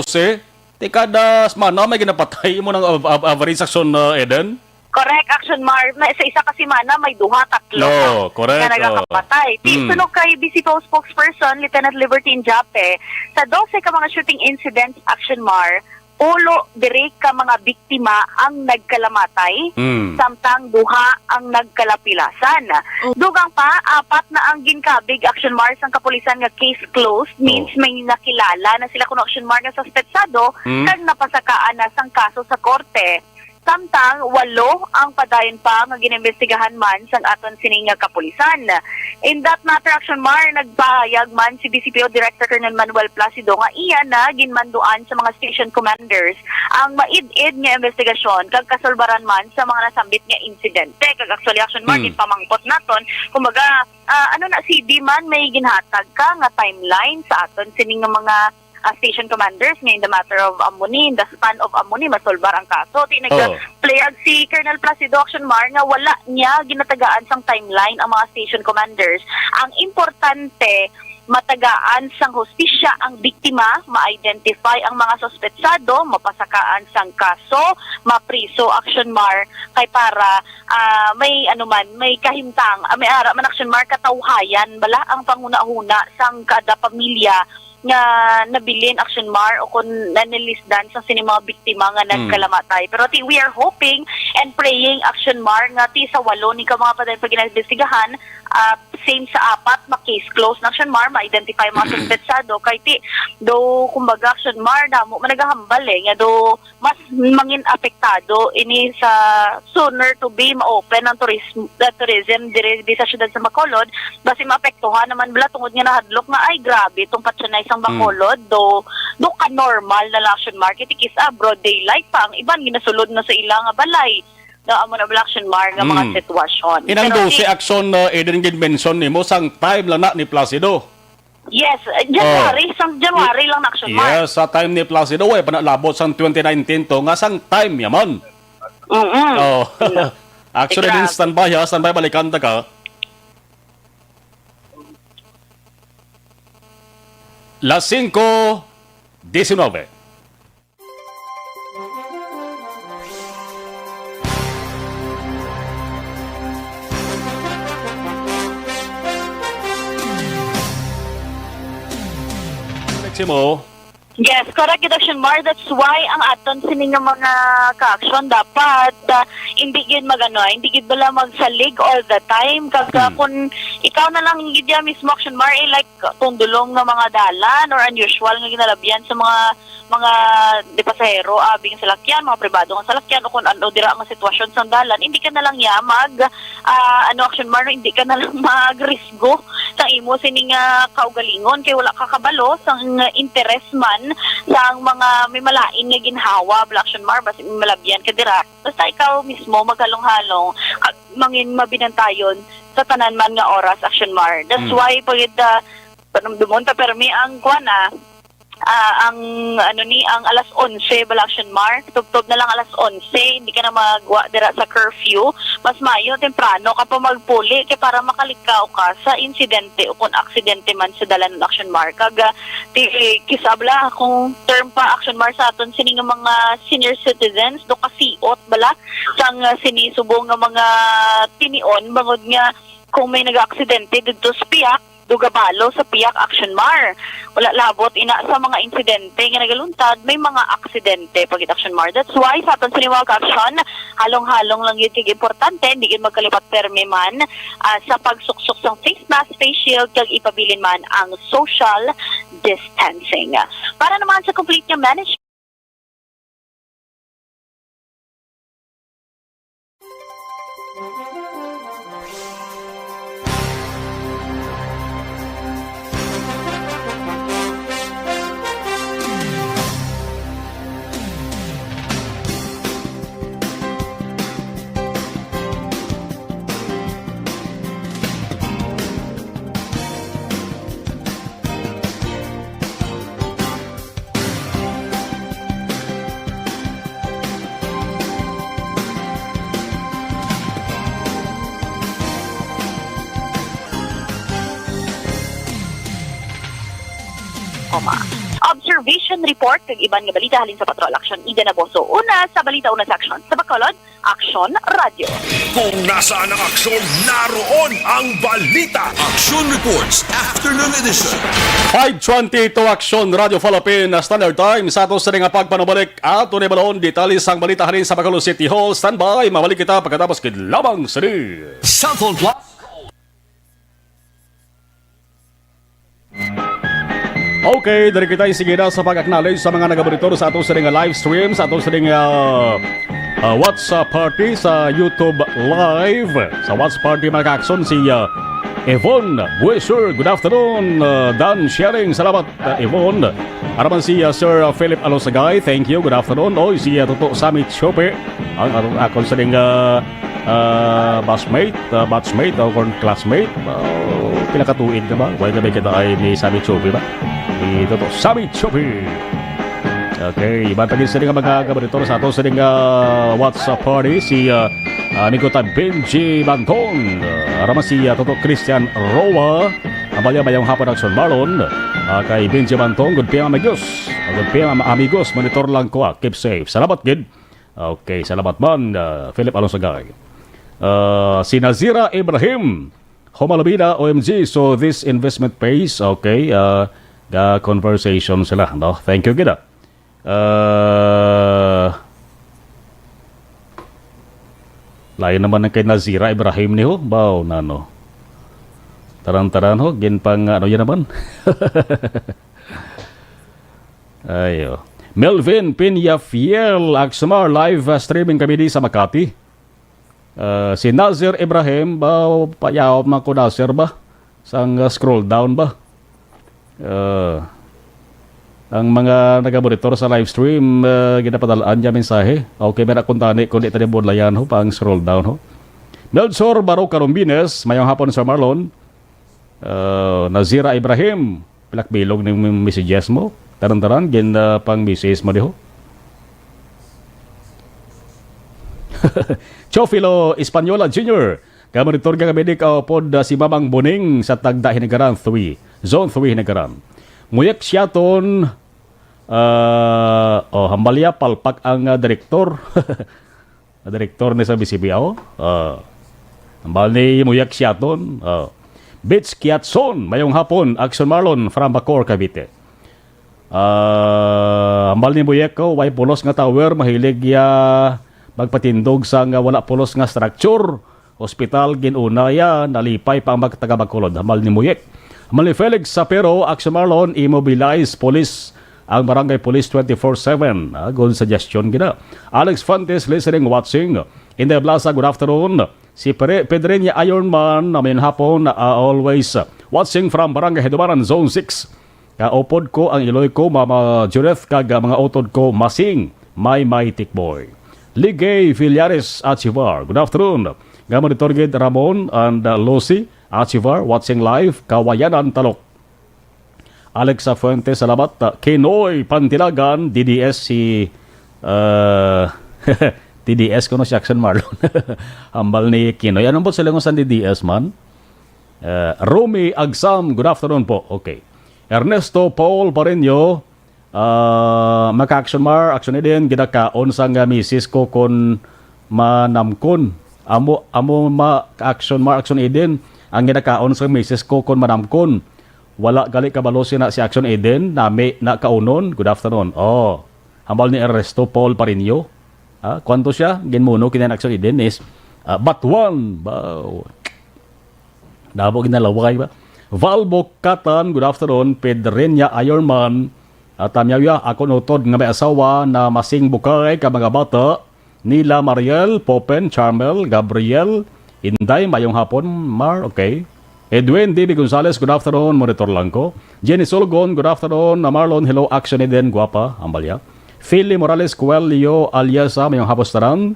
S5: 12. Di kada semana may ginapatay mo ng average action Eden.
S3: Correct, Action Mar. Sa isa kasi mana, may duha, tatlo.
S5: No, correct,
S3: Na nagkakapatay. Sunog kay BCPO spokesperson, Lieutenant Libertine Jape, sa 12 ka mga shooting incidents, Action Mar, ulo, dire ka mga biktima ang nagkalamatay, samtang duha ang nagkalapilasan. Dugang pa, 4 na ang ginkabig, Action Mar, ang kapulisan nga case closed, means may nakilala na sila kuno Action Mar nga suspetsado, kag napasakaan na sang kaso sa korte. Samtang 8 ang padayon pa nga ginembestigahan man sang aton sining nga kapulisan. In that matter, Action Mar, nagpahayag man si BCPO Director Colonel Manuel Placido nga iya na ginmanduan sa mga station commanders ang maid-id nga investigasyon kag kasulbaran man sa mga nasambit nga insidente. Kag actually, Action Mar, pamangkot naton, kumbaga, si di man may ginhatag ka nga timeline sa aton sining nga mga station commanders nga in the matter of Amuni, in the span of Amuni, masolbar ang kaso. Nag-playag si Colonel Placido, Action Mar, nga wala niya ginatagaan sang timeline ang mga station commanders. Ang importante, matagaan sang hustisya ang biktima, ma-identify ang mga suspetsado, mapasakaan sang kaso, mapriso, Action Mar, kay para may kahimtang, may ara man Action Mar, katawhayan, bala ang panguna-huna sang kada pamilya nga nabilin, Action Mar, o kung nanilisdan sa mga biktima nga nagkalamatay. Pero we are hoping and praying, Action Mar, nga sa 8 ni ka mga padayon pag ginaimbestigahan, same sa 4, ma-case close na, Action Mar, ma-identify mga suspetsado, kay kumbaga, Action Mar, damo, managahambal nga mas mangin apektado, ini sa sooner to be ma-open ang tourism dire sa syudad sa Bacolod, basi maapektuhan naman bala tungod nga nahadlok nga, ay grabe, itong patsanay sang Bacolod, do ka normal na Action Mar, kitikis broad daylight pa, ang iban ginasulod na sa ilang balay, na amo na Action Mar nga mga sitwasyon.
S5: Inang 12 action Eden gid mention nimo sang time lang na ni Placido.
S3: Yes, January lang na Action Mar.
S5: Yes, sa time ni Placido way panalabot sang 2019 to nga sang time yaman. Oh. Actually din standby balikan ta ka. Las 5:19. Mo.
S3: Yes, correct, Action Mar. That's why ang aton sining nga mga ka-action dapat hindi gid hindi gid bala magsalig all the time. Kag kung ikaw na lang gid mismo, Action Mar, like tundulong nga mga dalan or unusual nga ginalabyan sa mga di pasahero, abing salakyan, mga pribado nga salakyan, o kung ano dira nga sitwasyon sa dalan, hindi ka na lang Action Mar, hindi ka na lang magrisgo sa imo sining kaugalingon kay wala ka kabalo sang interest man sa mga may malain nga ginhawa, Action Mar, basta may malabyan ka dira. Basta ikaw mismo maghalong-halong mangin mabinantayon sa tanan man nga oras, Action Mar. That's why pagid dumonta permi ang kuana ang alas 11 Action Mar, tubtob na lang alas 11, hindi ka na magwa dira sa curfew, mas mayo temprano ka pa magpuli kay para makalikaw ka sa insidente o kung aksidente man sa dalan ng Action Mar. Kag kisabla kung term pa, Action Mar, sa aton sining mga senior citizens do kasiot bala sang sinisubong nga mga tinion bangod nga kung may nag-aksidente dito sa Piak, dugabalo sa Piak, Action Mar. Wala labot ina sa mga insidente nga nagaluntad, may mga aksidente pagit Action Mar. That's why sa aton siniwag action, halong-halong lang yun kig importante, hindi gid magkalipat permi man sa pagsuksok sang face mask, face shield, kag ipabilin man ang social distancing. Para naman sa complete nga management Observation report kag iban nga balita halin sa Patrol Action Ida Naboso. Una sa balita una sa aksyon sa Bacolod, Action Radio.
S2: Kung nasaan ang aksyon, naroon ang balita. Action Reports Afternoon Edition.
S5: 5:20 to Action Radio Philippine Standard Time sa ato sa nga pagpanubalik at tunay balon detalis ang balita halin sa Bacolod City Hall. Standby, mabalik kita pagkatapos lamang sa
S2: Cellphone Plus.
S5: Okay, dari kita sige na sa pag-acknowledge sa mga nag-monitor sa ato sa nga live stream, sa ato sa nga WhatsApp party sa YouTube Live. Sa WhatsApp party mga ka-action si Yvonne Buesher, good afternoon. Dan Sharing, salamat Yvonne. Araman si Sir Philip Alosagay, thank you, good afternoon. O si Toto Samit Chope, ang akong sa batchmate o classmate. Pinakatuid ka ba? Why gabi kita ay ni Samit Chope ba? Ni Toto Samit Chope. Okay, iba tagin sa mga gabaritor sa ato sa WhatsApp party si Nicota Benji Bantong, araman si Toto Christian Roa, abalya bayang hapon Action Marlon, kay Benji Bantong, good PM amigos, monitor lang ko, keep safe. Salamat gid. Okay, salamat man Philip Alonsagay. Si Nazira Ibrahim, Homalabida OMG, so this investment pays. Okay, conversation sila, no? Thank you gid. Lain naman ng kay Nazira Ibrahim ni ho. Bao na no. Taran-taran ho. Gin pang ano yan naman. Ayo. Melvin Pinyafiel Axmar live streaming kami di sa Makati. Si Nazir Ibrahim bao payaw man ko Nazir ba? Sang scroll down ba? Ang mga nag-monitor sa live stream, ginapadalaan niya mensahe. Okay, meron akong tani, kung di tayo bodlayan ho, pang scroll down ho. Melchor Baro Carombines, mayong hapon sa Marlon. Nazira Ibrahim, pilakbilog ng messages mo. Taran-taran, gin pang message mo di ho. Chofilo Espanyola Jr., kamonitor ka kami pod si Mamang Boning sa Tagda Hinigaran 3, Zone 3 Hinigaran. Muyek siyaton, hambalya palpak ang direktor. Direktor ni sa BCBO. Hambal ni Muyek siyaton. Beach Kiatson, mayong hapon, Action Marlon, from Bacor, Cavite. Hambal ni Muyek ko, way pulos nga tower, mahilig magpatindog sa nga wala pulos nga structure. Hospital, ginuna nalipay pa ang magtagabakulod. Hambal ni Muyek. Mali Felix Sapero, Action Marlon, immobilize police ang barangay police 24/7. Good suggestion gina. Alex Fontes listening, watching. In the Plaza, good afternoon. Si Pedreña Ironman, namin hapon, always watching from barangay Hedumaran, Zone 6. Kaupod ko ang iloy ko, Mama Judith, kag mga utod ko, Masing, my tikboy. Ligay Villares Achivar, good afternoon. Gamonitor gid Ramon and Lucy Achivar, watching live, Kawayanan Talok. Alexa Fuentes, salamat. Kinoy Pantilagan, DDS si DDS ko no si Action Marlon. Hambal ni Kinoy. Anong po sila sa DDS man? Rumi Agsam, good afternoon po. Okay. Ernesto Paul Pareño, maka-Action Mar, Action Eden, ginakaon sa nga misis ko kon manamkon. Amo ma-Action Mar, Action Eden, ang ginakaon sa misis ko kon manamkon. Wala gali kabalo na si Action Eden na may nakaunon. Good afternoon. Hambal ni Ernesto Paul Pareño. Kwanto siya? Ginmuno kinan Action Eden is Batuan. Dabo ginalaway ba? Valbo Katan, good afternoon. Pedreña Ironman. Tamyaw ako nutod nga may asawa na masing bukay ka mga bata. Nila Mariel, Popen, Charmel, Gabriel, Inday, mayong hapon, Mar, okay. Edwin D.B. Gonzalez, good afternoon, monitor lang ko. Jenny Solgon, good afternoon. Marlon, hello, Action Eden, guwapa, ambalya. Philly Morales, Coelho, Aliasa, mayong hapos taran.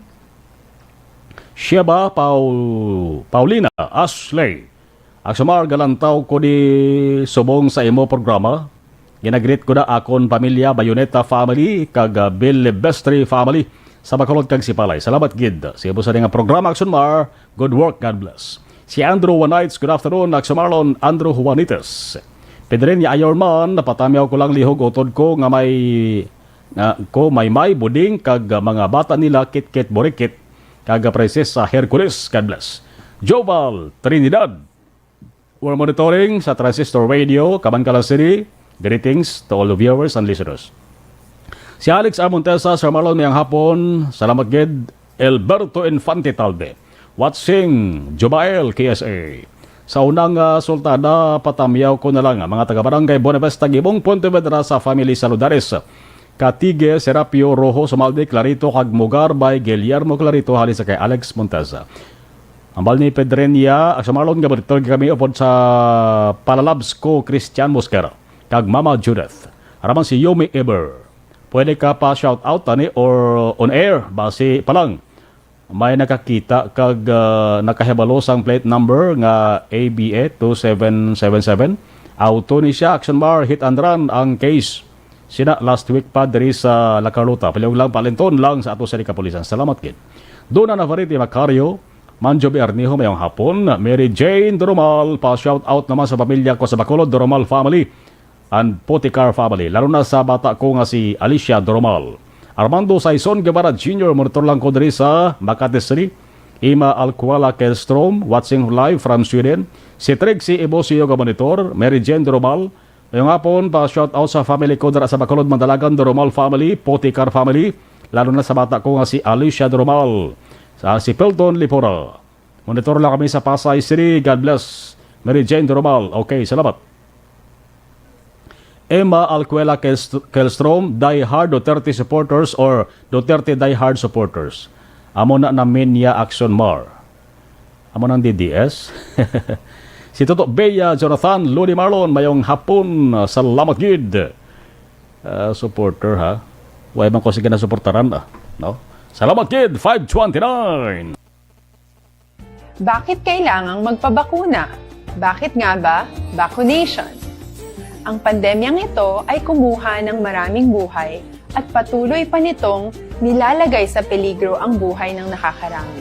S5: Sheba, Paulina, Ashley. Aksumar, galantaw ko di subong sa imo programa. Ginagreet ko na akon pamilya, Bayoneta family, kag Bill Bestri family. Sa Bacolod kag Sipalay. Salamat gid. Sa ibo sa nga programa Action Mar. Good work, God bless. Si Andrew Wanites, good afternoon. Action Marlon, Andrew Juanites. Pedren ya ayorman napatamiaw ko lang lihog utod ko nga may buding kag mga bata nila kit-kit borikit kag prices sa Hercules. God bless. Joval Trinidad. We're monitoring sa Transistor Radio, Kabancala City. Greetings to all the viewers and listeners. Si Alex A. Montesa, Sir Marlon, mayang hapon. Salamat gid. Alberto Infante Talbe. Watching Jobael KSA. Sa unang sultada, patamiyaw ko na lang mga taga-barangay Bonavesta, Gibong, Pontevedra sa Family Saludares. Katige, Serapio, Rojo, Sumalde, Clarito, Kagmugar, by Guillermo Clarito, halis kay Alex Montesa. Ambal ni Pedrenia, sa Marlon, gabritor kami upod sa Palalabs ko, Christian Mosquera. Kag Mama Judith. Araman si Yomi Eber. Pwede ka pa shout out tani or on air, base pa lang. May nakakita kag nakahibalo sang plate number nga ABA 2777. Auto ni siya, action bar, hit and run ang case. Sina last week pa diri sa La Carlota. Paliw lang palinton lang sa ato sa kapulisan. Salamat kid. Doon na Navarrete Macario, Manjo Berniho mayong hapon. Mary Jane Doromal, pa shout out naman sa pamilya ko sa Bacolod, Doromal family and Poticar family. Lalo na sa bata ko nga si Alicia Doromal. Armando Saison Guevara Jr. Monitor lang ko diri sa Makati City. Ima Alcuala Kelstrom, watching live from Sweden. Si Trixie Ebosio ga monitor. Mary Jane Doromal. Ngayong hapon, pa shout out sa family ko dira sa Bacolod, Mandalagan, Doromal family, Poticar family. Lalo na sa bata ko nga si Alicia Doromal. Si Pelton Lipora. Monitor lang kami sa Pasay City. God bless. Mary Jane Doromal. Okay, salamat. Emma Alcuela Kelstrom, Die Hard Duterte supporters or Duterte Die Hard supporters. Amo na namin niya Action Mar. Amo ng DDS. Si Toto Bea Jonathan Luni Marlon, mayong hapon. Salamat gid. Supporter ha. Huwag man ko sige na supportaran no? Salamat gid. 529.
S6: Bakit kailangang magpabakuna? Bakit nga ba vaccination? Ang pandemyang ito ay kumuha ng maraming buhay at patuloy pa nitong nilalagay sa peligro ang buhay ng nakakarami.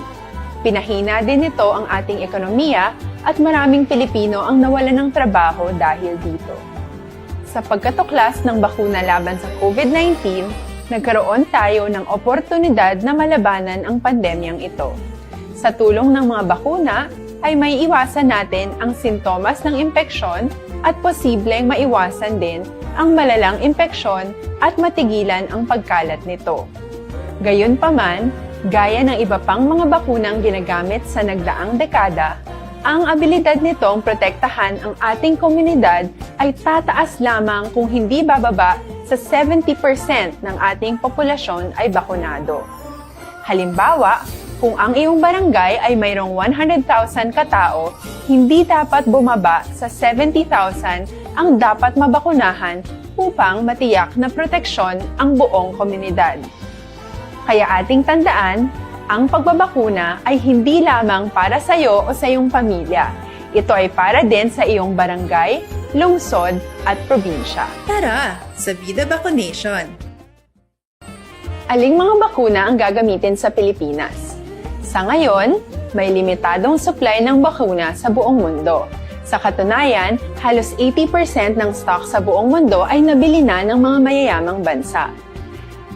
S6: Pinahina din nito ang ating ekonomiya at maraming Pilipino ang nawalan ng trabaho dahil dito. Sa pagkatuklas ng bakuna laban sa COVID-19, nagkaroon tayo ng oportunidad na malabanan ang pandemyang ito. Sa tulong ng mga bakuna, ay may iwasan natin ang sintomas ng impeksyon at posibleng maiwasan din ang malalang impeksyon at matigilan ang pagkalat nito. Gayunpaman, gaya ng iba pang mga bakunang ginagamit sa nagdaang dekada, ang abilidad nitong protektahan ang ating komunidad ay tataas lamang kung hindi bababa sa 70% ng ating populasyon ay bakunado. Halimbawa, kung ang iyong barangay ay mayroong 100,000 katao, hindi dapat bumaba sa 70,000 ang dapat mabakunahan upang matiyak na proteksyon ang buong komunidad. Kaya ating tandaan, ang pagbabakuna ay hindi lamang para sa iyo o sa iyong pamilya. Ito ay para din sa iyong barangay, lungsod at probinsya.
S7: Tara, sa Vida Vaccination!
S6: Aling mga bakuna ang gagamitin sa Pilipinas? Sa ngayon, may limitadong supply ng bakuna sa buong mundo. Sa katunayan, halos 80% ng stock sa buong mundo ay nabili na ng mga mayayamang bansa.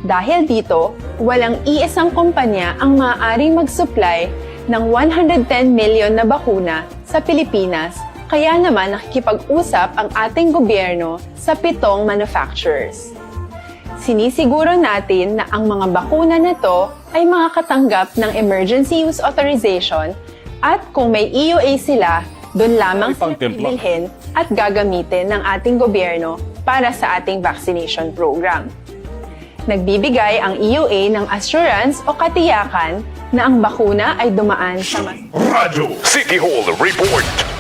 S6: Dahil dito, walang iisang kumpanya ang maaaring mag-supply ng 110 million na bakuna sa Pilipinas, kaya naman nakikipag-usap ang ating gobyerno sa 7 manufacturers. Sinisiguro natin na ang mga bakuna na to ay makakatanggap ng Emergency Use Authorization at kung may EUA sila, doon lamang sila bibilhin at gagamitin ng ating gobyerno para sa ating vaccination program. Nagbibigay ang EUA ng assurance o katiyakan na ang bakuna ay dumaan sa
S2: Radyo City Hall Report.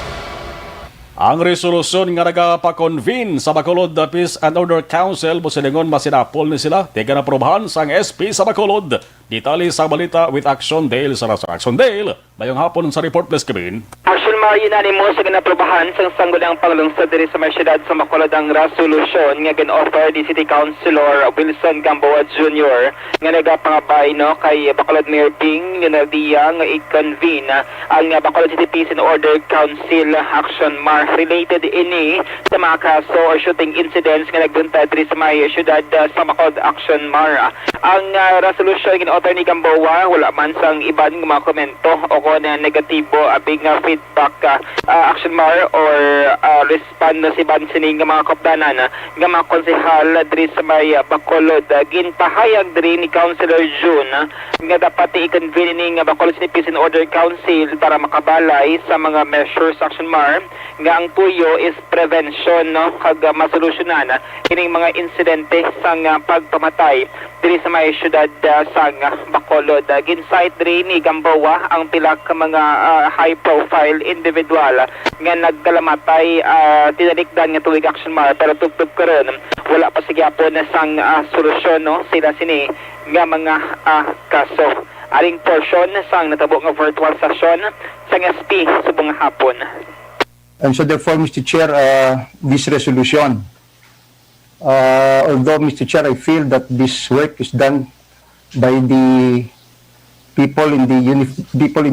S5: Ang resolusyon nga nagapa-convene sa Bacolod Peace and Order Council musilingon masinapol ni sila tiga na probahan sang SP sa Bacolod. Detalye sa balita with Action Dale sa Action Dale. Mayong hapon sa report, please, Kevin.
S8: Action Mar unanimous nga naprobahan sa Sangguniang Panglungsod diri sa may siyudad sa Bacolod ang resolusyon nga gin-offer di City Councilor Wilson Gamboa Jr. nga nagapangabay no kay Bacolod Mayor Ping Leonardia nga i-convene ang Bacolod City Peace and Order Council Action Mar related ini sa mga kaso or shooting incidents nga nagbuntad diri sa may siyudad sa Bacolod Action Mar. Ang resolusyon gin-offer ni Gamboa wala man sang iban nga mga komento o na negatibo abing feedback Action Mar or respond na si Bansining nga mga kapdanan nga mga konsehal diri sa may Bacolod. Ginpahayag diri ni Councilor June nga dapat i-convene ni nga Bacolod City Peace and Order Council para makabalay sa mga measures Action Mar nga ang puyo is prevention no kag masolusyonan kining mga insidente sang pagpamatay diri sa may syudad sang Bacolod. Gincite diri ni Gamboa ang pila ka mga high profile individual nga nagkalamatay tinalikdan nga tuig Action Mar pero tugtog karon wala pa sigyapon na sang solusyon no sila sini nga mga kaso. Aring portion sang natabo nga virtual session sang SP subong hapon.
S9: And so therefore, Mr. Chair, this resolution, although, Mr. Chair, I feel that this work is done by the people in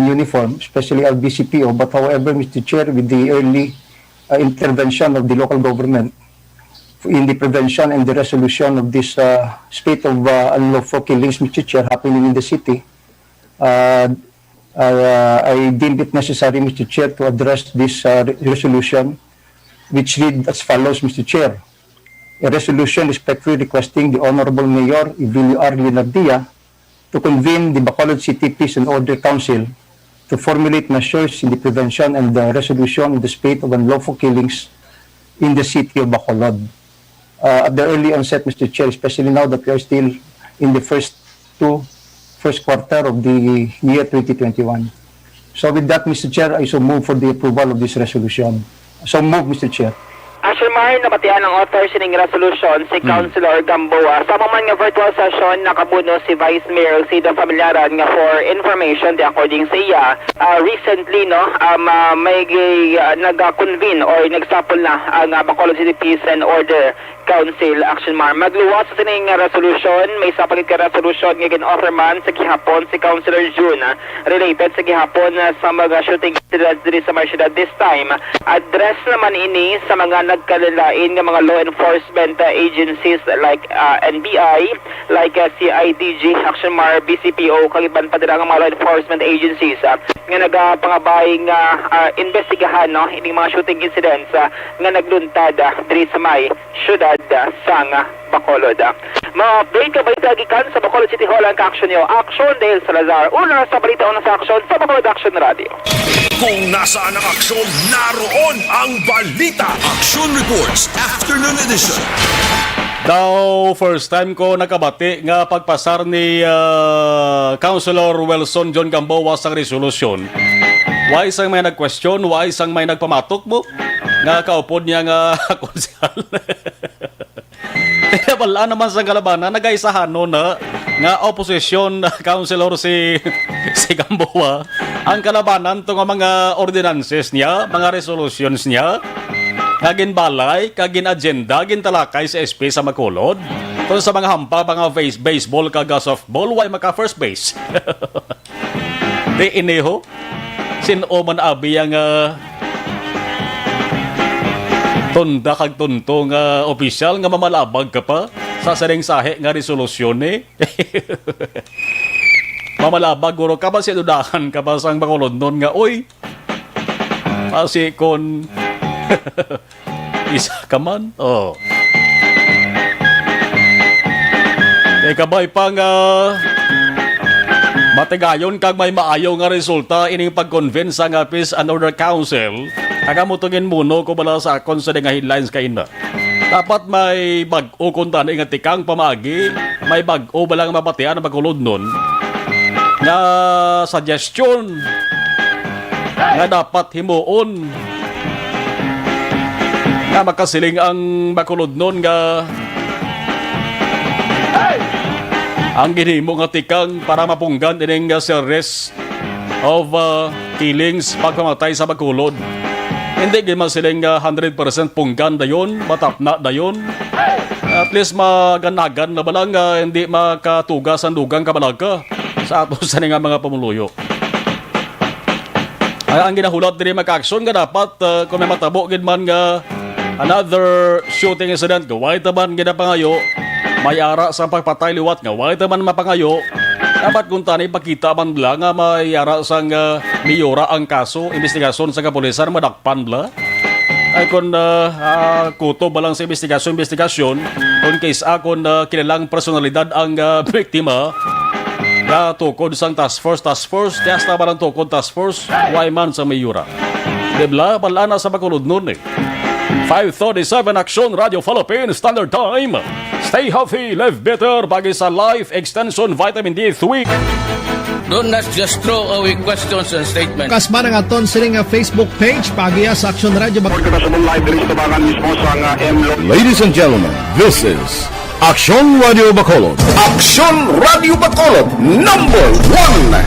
S9: uniform, especially our BCPO, but however, Mr. Chair, with the early intervention of the local government in the prevention and the resolution of this spate of unlawful killings, Mr. Chair, happening in the city, I deemed it necessary, Mr. Chair, to address this resolution, which read as follows, Mr. Chair. A resolution respectfully requesting the Honorable Mayor Evilio R. Leonardia to convene the Bacolod City Peace and Order Council to formulate measures in the prevention and the resolution of the spate of unlawful killings in the city of Bacolod. At the early onset, Mr. Chair, especially now that we are still in the first quarter of the year 2021. So with that, Mr. Chair, I so move for the approval of this resolution. So move, Mr. Chair.
S8: Action Mar, nabatian ang author sining resolution si Councilor Gamboa. Sa man nga virtual session, nakabuno si Vice Mayor Sida Familiaran nga for information, according sa iya, recently, no, may nag-convene or nagsapol na ang Bacolod City Peace and Order Council Action Mar. Magluwas sa sining resolution, may sapagit ka resolution nga gin-offer man sa gihapon si Councilor June related sa gihapon sa mga shooting incidents diri sa Marsyudad this time. Address naman ini sa mga nagkalalain nga mga law enforcement agencies like NBI, like CIDG, Action Mar, BCPO, kag iban pa dira nga mga law enforcement agencies nga nagapangabay nga investigahan no ining mga shooting incidents nga nagluntad diri sa may syudad sang Bacolod. Ma-update ka balita gikan sa Bacolod City Hall ang ka-action nyo. Action Dale Salazar. Una sa balita, una sa action sa Bacolod Action Radio.
S2: Kung nasaan ang aksyon, naroon ang balita. Action Reports Afternoon Edition.
S5: Daw, first time ko nakabati nga pagpasar ni Councilor Wilson John Gamboa sa resolusyon. Why isang may nag-question? Why isang may nagpamatok mo? Nga kaupod niya nga konsehal. Kaya wala naman sa kalabanan, nag-aisahan no na nga opposition councilor si Gamboa. Ang kalabanan to nga mga ordinances niya, mga resolutions niya, kagin balay, kagin agenda, kagin talakay sa SP sa Bacolod. Kung sa mga hampa, mga baseball, kaga softball, why maka first base? Di ineho, sin-oman abi ang tunda kag tuntong opisyal nga mamalabag ka pa sa saring sahe nga resolusyon eh. Mamalabag guro ka ba siya dudahan ka ba sang Bacolod nun nga oy kasi kon isa ka man oh. Teka ba ipang matigayon kag may maayaw nga resulta ining pag-convince nga Peace and Order Council. Kagamutungin muno ko bala sa akon sa nga headlines kay na. Dapat may bag-o kunta na nga tikang pamagi, may bag-o balang mabatian na Bacolod nun. Na suggestion nga dapat himuon nga makasiling ang Bacolod nun nga ang ginhimo nga tikang para mapunggan ining series of killings, pagkamatay sa Bacolod. Hindi man silang 100% punggan dayon, matapna dayon. At least maganagan na balang hindi makatugas ang dugang kabalaga sa ato sa nga mga pamuluyo. Ay, ang ginahulat din mag-action nga dapat kung may matabo gid man nga another shooting incident nga why taman ginapangayo may ara sa pagpatay liwat nga why taman mapangayo dapat kung tani ipakita man bla nga may ara sang miyora ang kaso investigasyon sa kapulisan madakpan bla ay kung kuto ba lang sa investigasyon kung case akon kilalang personalidad ang biktima na tukod sang task force kaya sa ba lang tukod task force why man sa miyora dibla palana sa Bacolod nun 5:37 Action Radio Philippines Standard Time. Stay healthy, live better bagi sa Life Extension Vitamin D3.
S1: Don't not just throw away questions and statements.
S10: Kasma ng aton siling Facebook page pagiya sa Action Radio
S2: Ladies and gentlemen, this is Action Radio Bacolod. Action Radio Bacolod, number 1.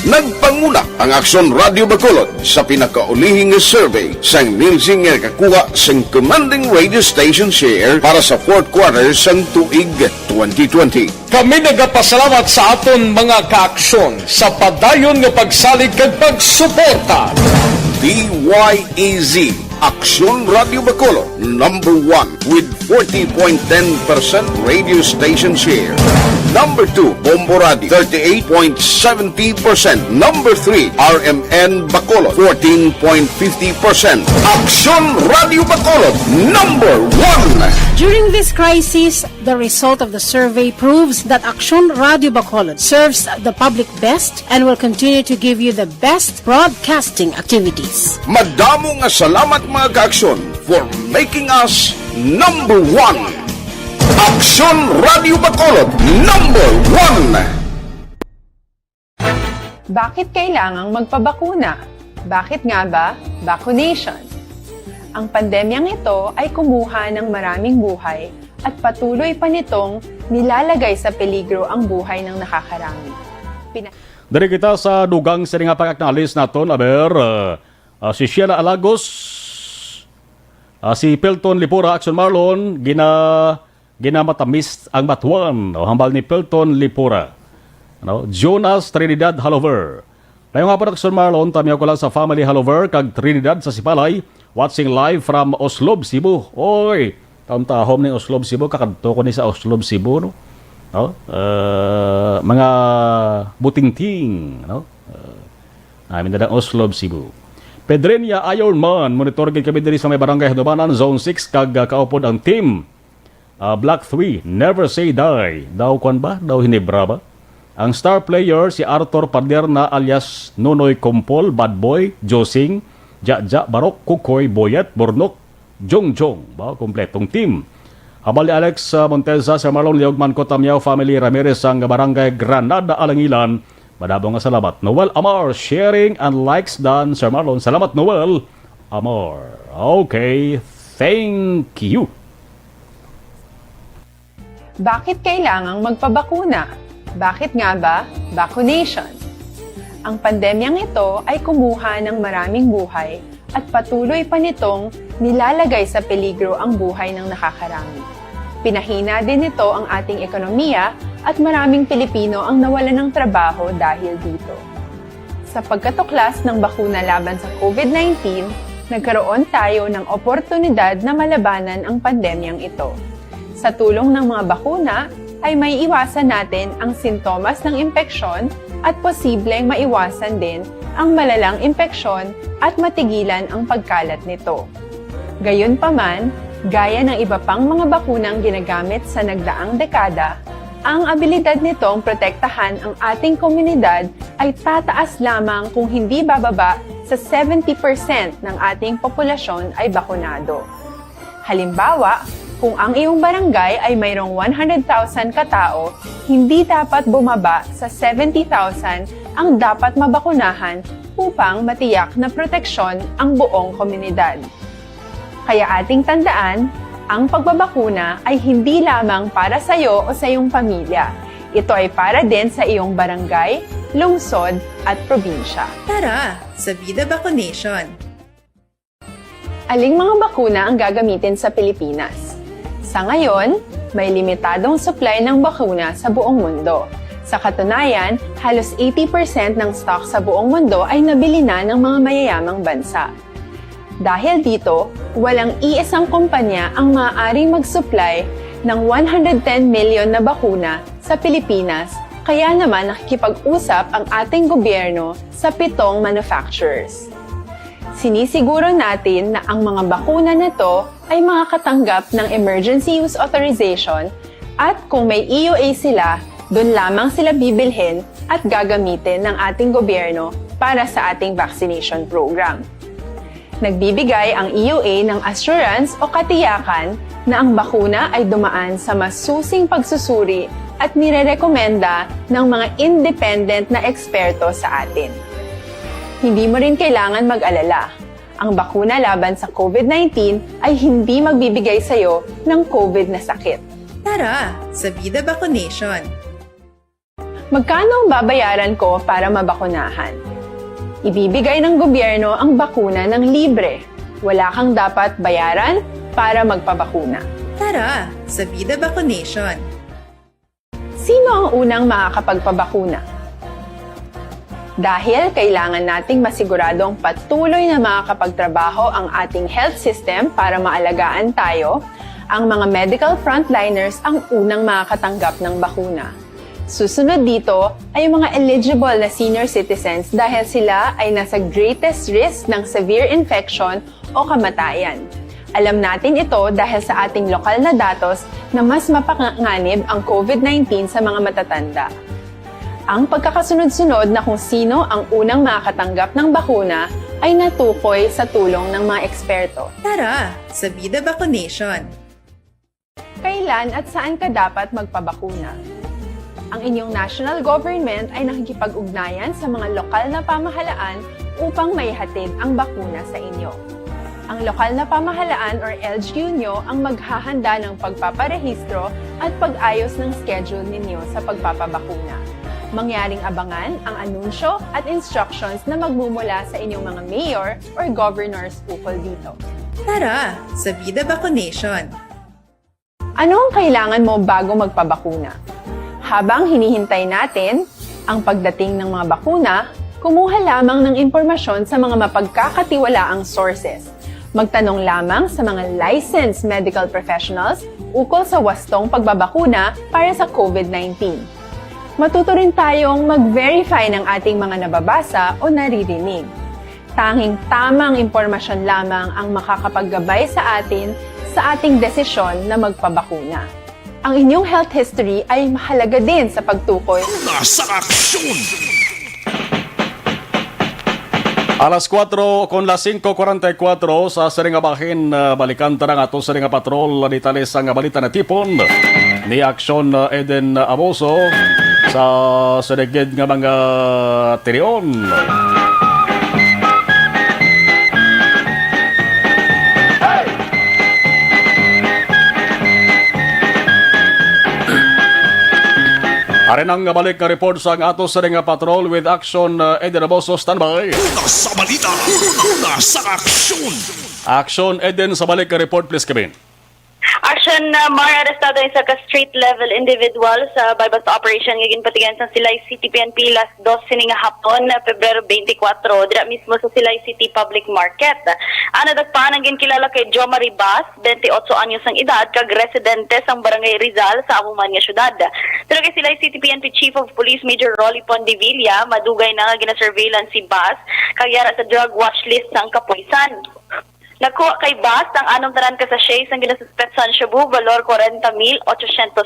S2: Nagpanguna ang Aksyon Radio Bacolod sa pinakaulihing survey sang Nielsen nga kakuha sang commanding radio station share para sa fourth quarter sang tuig 2020.
S11: Kami nagapasalamat sa aton mga kaaksyon sa padayon nga pagsalig kag pagsuporta.
S2: DYEZ Aksyon Radio Bacolod, number 1 with 40.10% radio station share. Number 2, Bombo Radio, 38.70%. Number 3, RMN Bacolod, 14.50%. Aksyon Radio Bacolod, number 1.
S12: During this crisis, the result of the survey proves that Aksyon Radio Bacolod serves the public best and will continue to give you the best broadcasting activities.
S2: Madamo nga salamat mga kaaksyon for making us number 1. Aksyon Radio Bacolod, number
S6: 1. Bakit kailangang magpabakuna? Bakit nga ba? Vaccination. Ang pandemyang ito ay kumuha ng maraming buhay at patuloy pa nitong nilalagay sa peligro ang buhay ng nakakarami.
S5: Dari kita sa dugang sa nga pag-acknowledge naton, si Sheila Alagos, si Pelton Lipura, Action Marlon, ginamatamis ang batuan o hambal ni Pelton Lipura. Jonas Trinidad Halover. Ngayon nga po Action Marlon, tamiyaw ko lang sa family Halover, kag Trinidad sa Sipalay, watching live from Oslob, Cebu. Oy, taon-tahom ni Oslob, Cebu, kakadto ko ni sa Oslob, Cebu, no? Mga butingting, no? Amin na Oslob, Cebu. Pedrenia Ironman, monitor gid kami diri sa may barangay Hadumanan, Zone 6, kag kaupod ang team Black 3, Never Say Die. Daw kwan ba? Daw hinebra ba? Ang star player si Arthur Paderna alias Nonoy Kompol, Bad Boy, Josing, Jaja, Barok, Kukoy, Boyet, Bornok, Jongjong. Ba? Kompletong team. Habal ni Alex Monteza, Sir Marlon Leogman Cotamyao, Family Ramirez, ang barangay Granada, Alangilan. Madabong nga salamat. Noel Amar, sharing and likes done. Sir Marlon, salamat Noel Amar. Okay, thank you.
S6: Bakit kailangang magpabakuna? Bakit nga ba? Vaccination. Ang pandemyang ito ay kumuha ng maraming buhay at patuloy pa nitong nilalagay sa peligro ang buhay ng nakakarami. Pinahina din nito ang ating ekonomiya at maraming Pilipino ang nawalan ng trabaho dahil dito. Sa pagkatuklas ng bakuna laban sa COVID-19, nagkaroon tayo ng oportunidad na malabanan ang pandemyang ito. Sa tulong ng mga bakuna, ay may iwasan natin ang sintomas ng impeksyon at posibleng maiwasan din ang malalang impeksyon at matigilan ang pagkalat nito. Gayunpaman, gaya ng iba pang mga bakunang ginagamit sa nagdaang dekada, ang abilidad nitong protektahan ang ating komunidad ay tataas lamang kung hindi bababa sa 70% ng ating populasyon ay bakunado. Halimbawa, kung ang iyong barangay ay mayroong 100,000 katao, hindi dapat bumaba sa 70,000 ang dapat mabakunahan upang matiyak na proteksyon ang buong komunidad. Kaya ating tandaan, ang pagbabakuna ay hindi lamang para sa iyo o sa iyong pamilya. Ito ay para din sa iyong barangay, lungsod at probinsya.
S7: Tara, sa Vida Vaccination.
S6: Aling mga bakuna ang gagamitin sa Pilipinas? Sa ngayon, may limitadong supply ng bakuna sa buong mundo. Sa katunayan, halos 80% ng stock sa buong mundo ay nabili na ng mga mayayamang bansa. Dahil dito, walang iisang kumpanya ang maaaring mag-supply ng 110 million na bakuna sa Pilipinas, kaya naman nakikipag-usap ang ating gobyerno sa 7 manufacturers. Sinisiguro natin na ang mga bakuna nito ay makakatanggap ng Emergency Use Authorization at kung may EUA sila, doon lamang sila bibilhin at gagamitin ng ating gobyerno para sa ating vaccination program. Nagbibigay ang EUA ng assurance o katiyakan na ang bakuna ay dumaan sa masusing pagsusuri at nirerekomenda ng mga independent na eksperto sa atin. Hindi mo rin kailangan mag-alala. Ang bakuna laban sa COVID-19 ay hindi magbibigay sa iyo ng COVID na sakit.
S7: Tara, sa Vida Vaccination.
S6: Magkano ang babayaran ko para mabakunahan? Ibibigay ng gobyerno ang bakuna ng libre. Wala kang dapat bayaran para magpabakuna.
S7: Tara, sa Vida Vaccination.
S6: Sino ang unang makakapagpabakuna? Dahil kailangan nating masiguradong patuloy na makakapagtrabaho ang ating health system para maalagaan tayo, ang mga medical frontliners ang unang makakatanggap ng bakuna. Susunod dito ay mga eligible na senior citizens dahil sila ay nasa greatest risk ng severe infection o kamatayan. Alam natin ito dahil sa ating lokal na datos na mas mapanganib ang COVID-19 sa mga matatanda. Ang pagkakasunod-sunod na kung sino ang unang makakatanggap ng bakuna ay natukoy sa tulong ng mga eksperto.
S7: Tara, sa Vida Vaccination.
S6: Kailan at saan ka dapat magpabakuna? Ang inyong national government ay nakikipag-ugnayan sa mga lokal na pamahalaan upang maihatid ang bakuna sa inyo. Ang lokal na pamahalaan or LGU nyo ang maghahanda ng pagpaparehistro at pag-ayos ng schedule ninyo sa pagpapabakuna. Mangyaring abangan ang anunsyo at instructions na magmumula sa inyong mga mayor or governors ukol dito.
S7: Tara, sa Vida Vaccination.
S6: Ano ang kailangan mo bago magpabakuna? Habang hinihintay natin ang pagdating ng mga bakuna, kumuha lamang ng impormasyon sa mga mapagkakatiwalaang sources. Magtanong lamang sa mga licensed medical professionals ukol sa wastong pagbabakuna para sa COVID-19. Matuto rin tayong mag-verify ng ating mga nababasa o naririnig. Tanging tamang impormasyon lamang ang makakapaggabay sa atin sa ating desisyon na magpabakuna. Ang inyong health history ay mahalaga din sa pagtukoy.
S11: Nasa aksyon!
S5: Alas 4 con las 5:44 sa Saringabahin, balikan ta nga ato sa Saringa Patrol ni Tales ang balita na tipon ni Aksyon Eden Aboso sa sinigid nga mga tirion. Arin ang balik na report sa ato sa Saringa Patrol with Action Eden Aboso. Standby.
S11: Una sa balita, una sa aksyon.
S5: Action Eden sa balik na report, please, Kevin.
S3: Action na mga arestado sa ka-street-level individual sa bypass operation ngayong patigan sa Silay City PNP last 12 nga hapon, Pebrero 24, dira mismo sa Silay City Public Market. Ano dagpaan ang ginkilala kay Joma Ribas, 28 anyos ang edad, kag residente sang Barangay Rizal sa Amuman nga syudad. Pero kay Silay City PNP Chief of Police Major Rolly Pondevilla, madugay na nga gina-surveillance si Bas, kag yara sa drug watch list sang kapulisan. Nakuha kay Bas ang anong tanan ka sa sachet ang ginasuspetsan Shabu, valor 40,800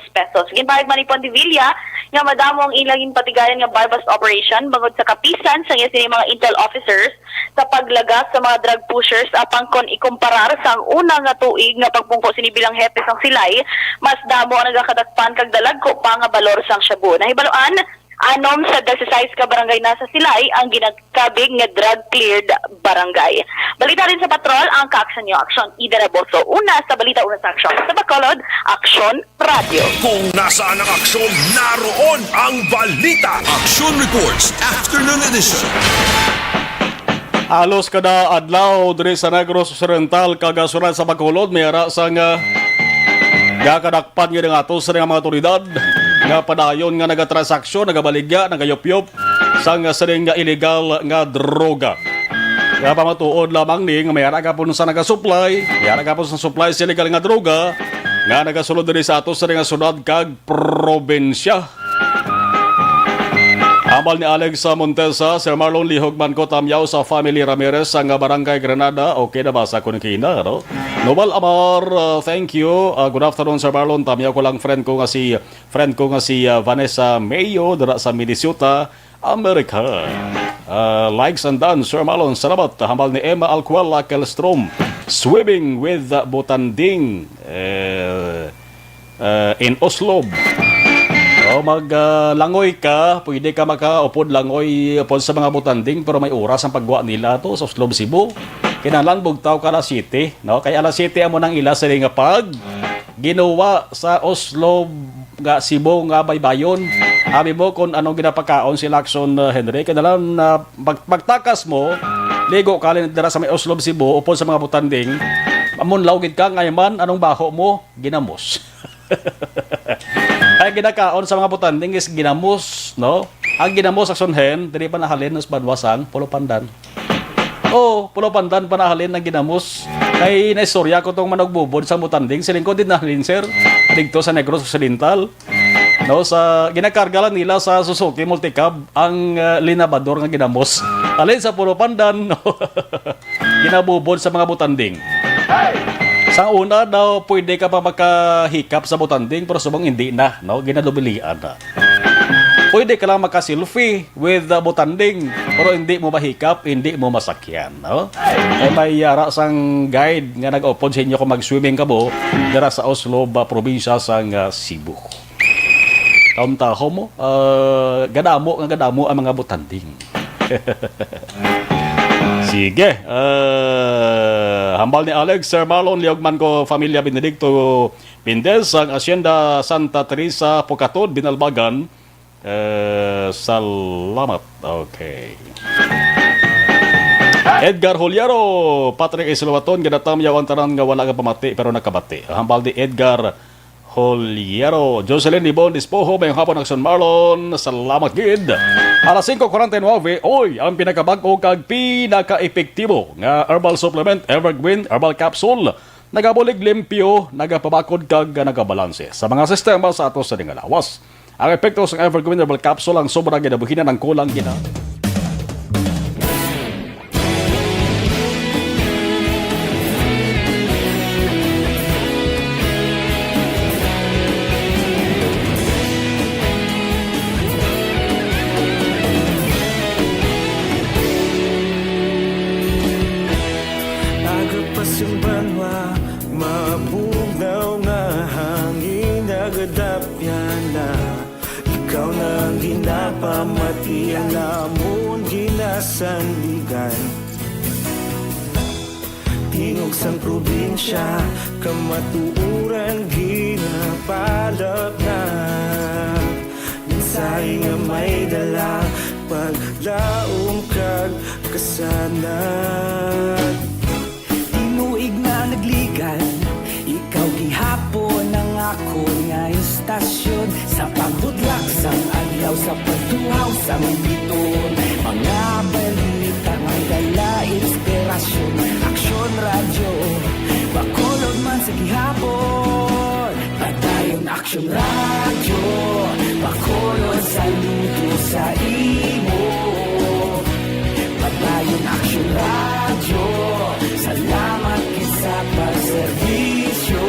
S3: pesos. Ginpahig man ni Pondevilla nga madamo ang ilang patigayan nga bypass operation bangod sa kapisan sa iya sini mga intel officers sa paglagas sa mga drug pushers apang kon ikumparar sa ang una nga tuig nga pagpungko sini bilang hepe sang Silay, mas damo ang nagakadakpan kag dalagko pa nga balor sang Shabu. Nahibaluan Anom sa 16 ka barangay nasa Silay ang ginagkabig nga drug-cleared barangay. Balita rin sa patrol ang Ka-Aksyon New Action. Ida Raboso, una sa balita, una sa aksyon. Sa Bacolod, Aksyon Radio.
S11: Kung nasaan ang aksyon, naroon ang balita. Action Reports Afternoon Edition.
S5: Alos kada adlaw diri sa Negros Occidental kagasuran sa Bacolod may ara sang gakadakpan nga ato sa mga otoridad nga padayon nga nagatransaksyon, nagabaligya, nagayopyop sang sering nga illegal nga droga. Nga pamatuod lamang ni nga may ara gapon sa nagasupply, may ara gapon sa supply sa illegal nga droga nga nagasulod diri sa ato sa nga syudad kag probensya. Ambal ni Alex Montesa, Sir Marlon Lihogman ko tamyaw sa Family Ramirez sa Barangay Granada. Okay na ba sa kunikina, no? Nobel Amar, thank you. Good afternoon, Sir Marlon. Tamyaw ko lang friend ko nga si Vanessa Mayo dara sa Minnesota, America. Likes and done, Sir Marlon. Salamat. Hambal ni Emma Alcuala Kelstrom. Swimming with Botanding in Oslo. Maglangoy ka, pwede ka makaupod langoy upod sa mga butanding pero may oras ang paggawa nila to sa Oslo, Cebu. Kinahanglan bugtaw ka alas 7, no? Kaya alas 7 amo nang ila sa nga pag ginawa sa Oslo nga Cebu nga baybayon. Abi mo kung anong ginapakaon si Lacson Henry, kinahanglan na pagtakas mo, ligo ka rin dira sa may Oslo, Cebu upod sa mga butanding. Amon lawgid ka ngayon anong baho mo ginamos. Ay ginakaon sa mga butanding is ginamos, no? Ang ginamos sa sonhen, dili pa nahalin nos badwasan, pulo pandan. Oh, pulo pandan pa nahalin ng ginamos. Kay naistorya ko tong managbubod sa butanding, siling ko din nahalin sir, dito sa Negros Occidental. No, sa ginakarga lang nila sa Suzuki Multicab ang linabador nga ginamos. Alin sa pulo pandan, no? Ginabubod sa mga butanding. Sa una daw, pwede ka pa makahikap sa butanding pero subong hindi na, no? Ginadubilian na. Pwede ka lang makaselfie with the butanding pero hindi mo mahikap, hindi mo masakyan, no? Ay may yara sang guide nga nag-upod sa inyo kung mag-swimming ka mo dira sa Oslo, probinsya sang Cebu. Taon-taho mo, gadamo ang mga butanding. Sige. Hambal ni Alex, Sir Marlon Liogman ko, Familia Benedicto Pindez, ang Hacienda Santa Teresa, Pocatod, Binalbagan. Salamat. Okay. Edgar Juliaro, Patrick Islawaton, ganatam yawan tanan nga wala nga pamati pero nakabati. Hambal ni Edgar Juliaro, Jocelyn Ibon Dispoho, may hapon Action Marlon, salamat gid. Alas 5:49, oy, ang pinakabago kag pinaka-epektibo nga herbal supplement Evergreen Herbal Capsule. Nagabulig limpyo, nagapabakod kag nagabalanse sa mga sistema sa ato sa dingalawas. Ang epekto sa Evergreen Herbal Capsule ang sobrang ginabuhinan ng kulang gina.
S13: Pamati ang namon ginasandigan Tingog sang probinsya kamatuuran ginapalap na Minsay nga may dala paglaom kag kasanad Tinuig na nagligan ikaw gihapon ang ako nga istasyon Sa pagbudlak sang adlaw sa pagtuhaw sa mabiton Mga balita may dala inspirasyon Aksyon radyo, Bacolod man sa gihapon Patayon Aksyon radyo Bacolod saludo sa imo Patayon Aksyon radyo Salamat kisa pagservisyo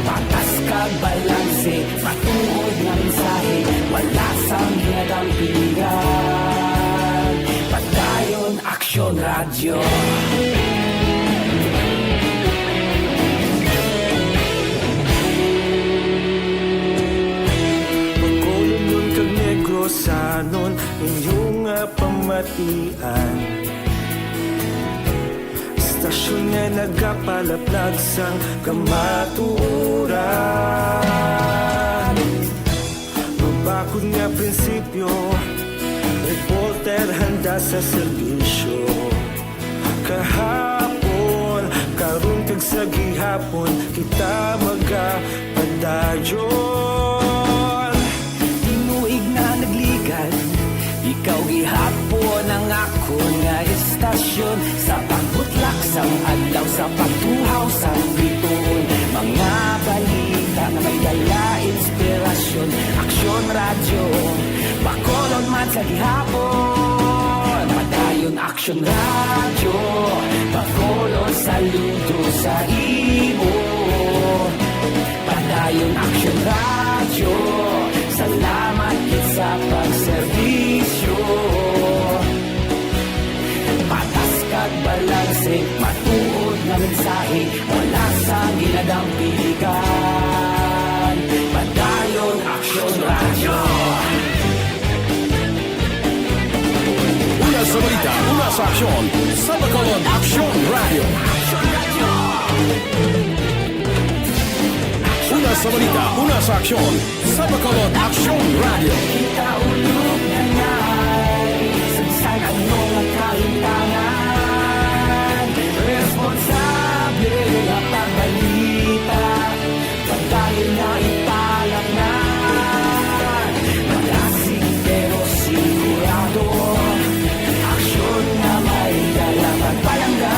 S13: Patas kag balanse Patuod ng mensahe Wala sang ginagampingan Patayon Aksyon Radyo inyong pamatian. Istasyon nga nagapalaplag sang kamatuuran. Mabakod nga prinsipyo, reporter handa sa serbisyo. Kahapon, karong kag sa gihapon, kita magapadayon. Tinuig na nagligan, ikaw gihapon ang ako nga istasyon. Sa pagbutlak sang adlaw, sa pagtuhaw sang bituon. Mga balita na may dala inspirasyon. Aksyon radyo, Bacolod man sa gihapon. Padayon aksyon radyo, Bacolod saludo sa imo. Padayon aksyon radyo, salamat kit sa pagserbisyo. Patas kag balanse, matuod na mensahe, wala sa ginadampigan. Padayon aksyon radyo.
S11: Una sa balita, una sa aksyon, sa Bacolod Aksyon Radio. Una sa balita, una sa aksyon, sa Bacolod Aksyon Radio.
S13: Kita ulog na ngay, sansan ang mga kaintangan. Responsable ang pagbalita, pagdahil na ipalag na. Magasig pero sigurado, aksyon na may dalang pagpalanggan.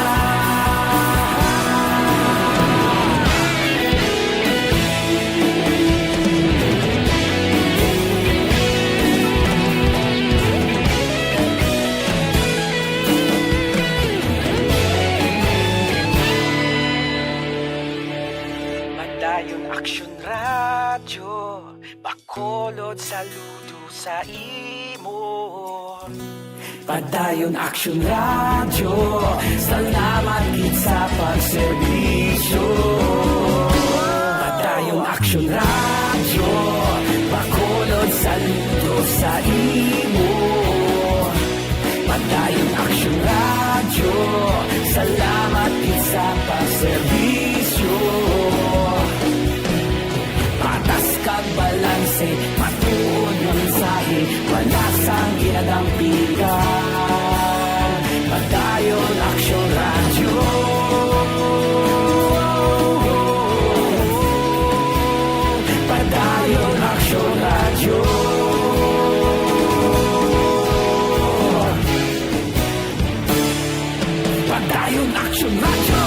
S13: Padayon aksyon radyo, Bacolod saludo sa imo. Padayon aksyon radyo, salamat kit sa pagserbisyo. Padayon aksyon radyo, Bacolod saludo sa imo. Padayon aksyon radyo, salamat kit sa pagserbisyo. Patas kag balanse, matuod na mensahe, wala sang ginadampigan. Padayon aksyon radyo. Padayon aksyon radyo. Padayon aksyon radyo.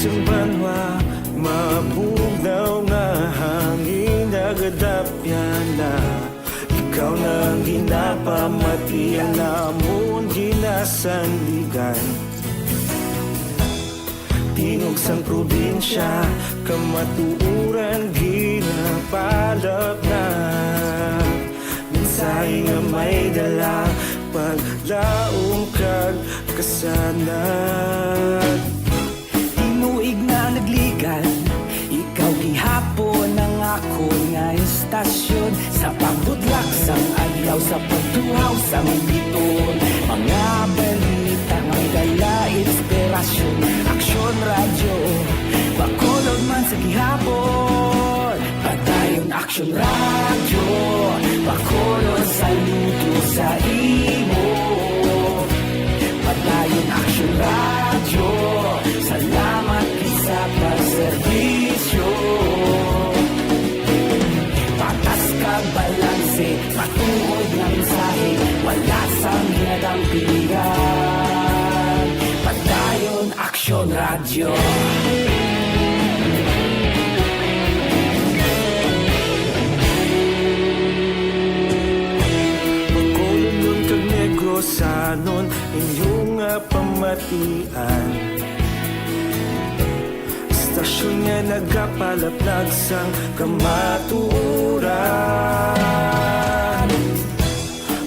S13: Yung banwa, mabugnaw na hangin nagadapyan na. Ikaw nang ginapamatian namon ginasandigan. Tingog sang probinsya, kamatuuran ginapalap na. Mensahe nga may dala, paglaong kag kasanat. Tinuig na nagligan, ikaw gihapon ang ako nga istasyon. Sa pagbutlak sang adlaw, sa pagtuhaw sang biton. Mga balita nga dala inspirasyon. Aksyon radyo, Bacolod man sa gihapon. Padayon aksyon radyo, Bacolod saludo sa imo. Padayon aksyon radyo, salamat sa pagserbisyo. Patas kag balanse, matuod na mensahe, wala sang ginadampigan. Padayon aksyon radyo. ludosanon inyong pamatian. Istasyon nga nagapalaplag sang kamatuuran.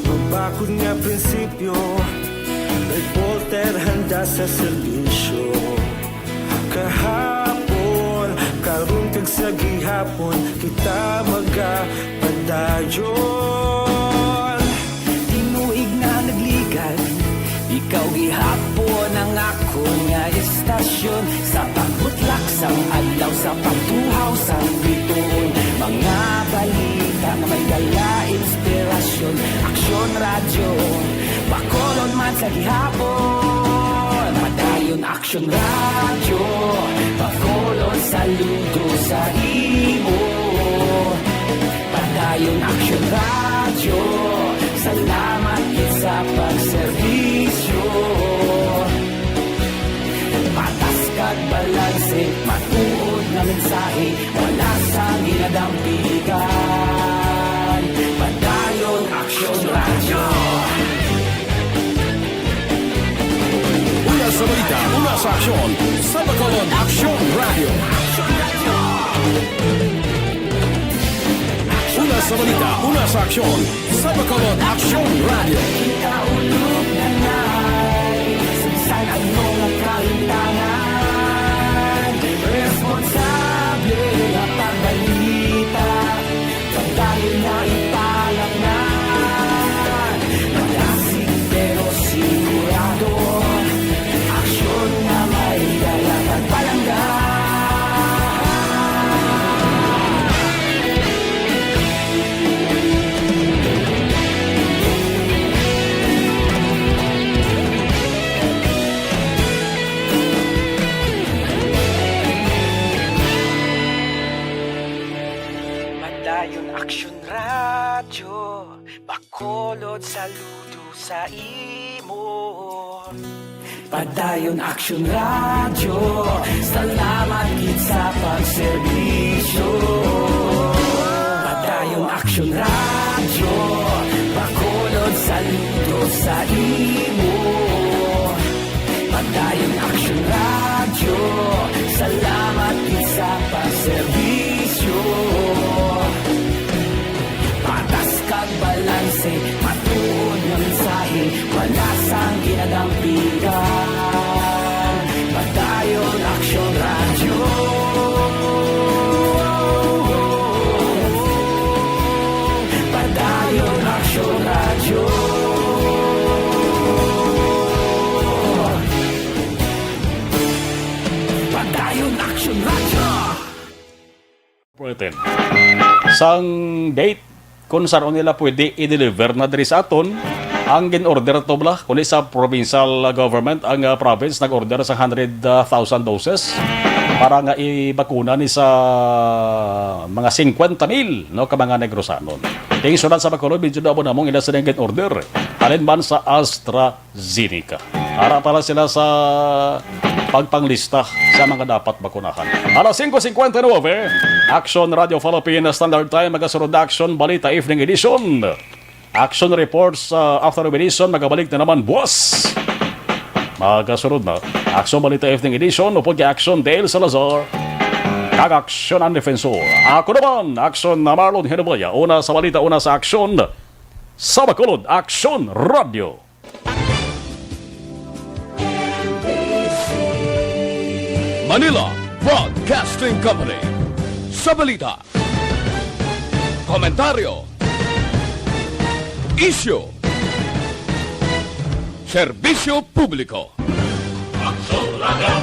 S13: Mabakod nga prinsipyo, reporter handa sa servisyo. Kahapon, karong kag sa gihapon, kita magapadayon. Tinuig na nagligad, ikaw gihapon ang ako nga istasyon. Sa pagbutlak sang adlaw, sa pagtuhaw sang bituon, mga balita na may dala inspirasyon. Aksyon radyo, Bacolod man sa gihapon. Padayon Aksyon radyo, Bacolod saludo sa imo. Padayon Aksyon radyo, salamat gid sa pagserbisyo. Patas kag balanse, matuod na mensahe, wala sa ginadampigan. Padayon Aksyon radyo.
S11: Una sa balita, una sa aksyon, sa Bacolod Aksyon Radio. Una sa balita, una sa aksyon, sa Bacolod Aksyon Radio.
S13: Kaulog na na'y saan ang mga kalintangan. Responsable na pagbalita, pagdahil na ipalang na. Malasig pero sigurado, aksyon na may dalang at palangga. Padayon Aksyon radyo, Bacolod saludo sa imo. Padayon Aksyon radyo, salamat gid sa pagserbisyo. Padayon Aksyon radyo, Bacolod saludo sa imo. Padayon Aksyon radyo, salamat gid sa pagserbisyo. Patas kag balanse, matuod nga mensahe, wala sang ginadampigan. Padayon Aksyon radyo. Padayon Aksyon radyo. Padayon Aksyon radyo.
S5: President. Sang date kung saan nila pwede i-deliver na diri sa aton ang gin-order to bla kundi sa provincial government ang province nag-order sa 100,000 doses para nga ibakuna ni sa mga 50,000 no ka mga negrosanon. Ting sunod sa Bacolod medyo na namong ila sa gin-order alin man sa AstraZeneca. Para pala sila sa pagpanglista sa mga dapat bakunahan. Alas 5:59, Action Radio Philippines Standard Time, magasunod na Action Balita Evening Edition. Action Reports Afternoon Edition, magabalik na naman buwas. Magasunod na Action Balita Evening Edition, upod kay Action Dale Salazar, kag Action ang Defensor. Ako naman, Action na Marlon Hinubaya, una sa balita, una sa Action sa Bacolod Action Radio.
S11: Manila Broadcasting Company. Sa balita, komentaryo, issue, serbisyo publiko. Aksyon Radio.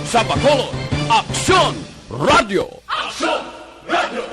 S11: Sa Bacolod, Aksyon Radio. Aksyon Radio.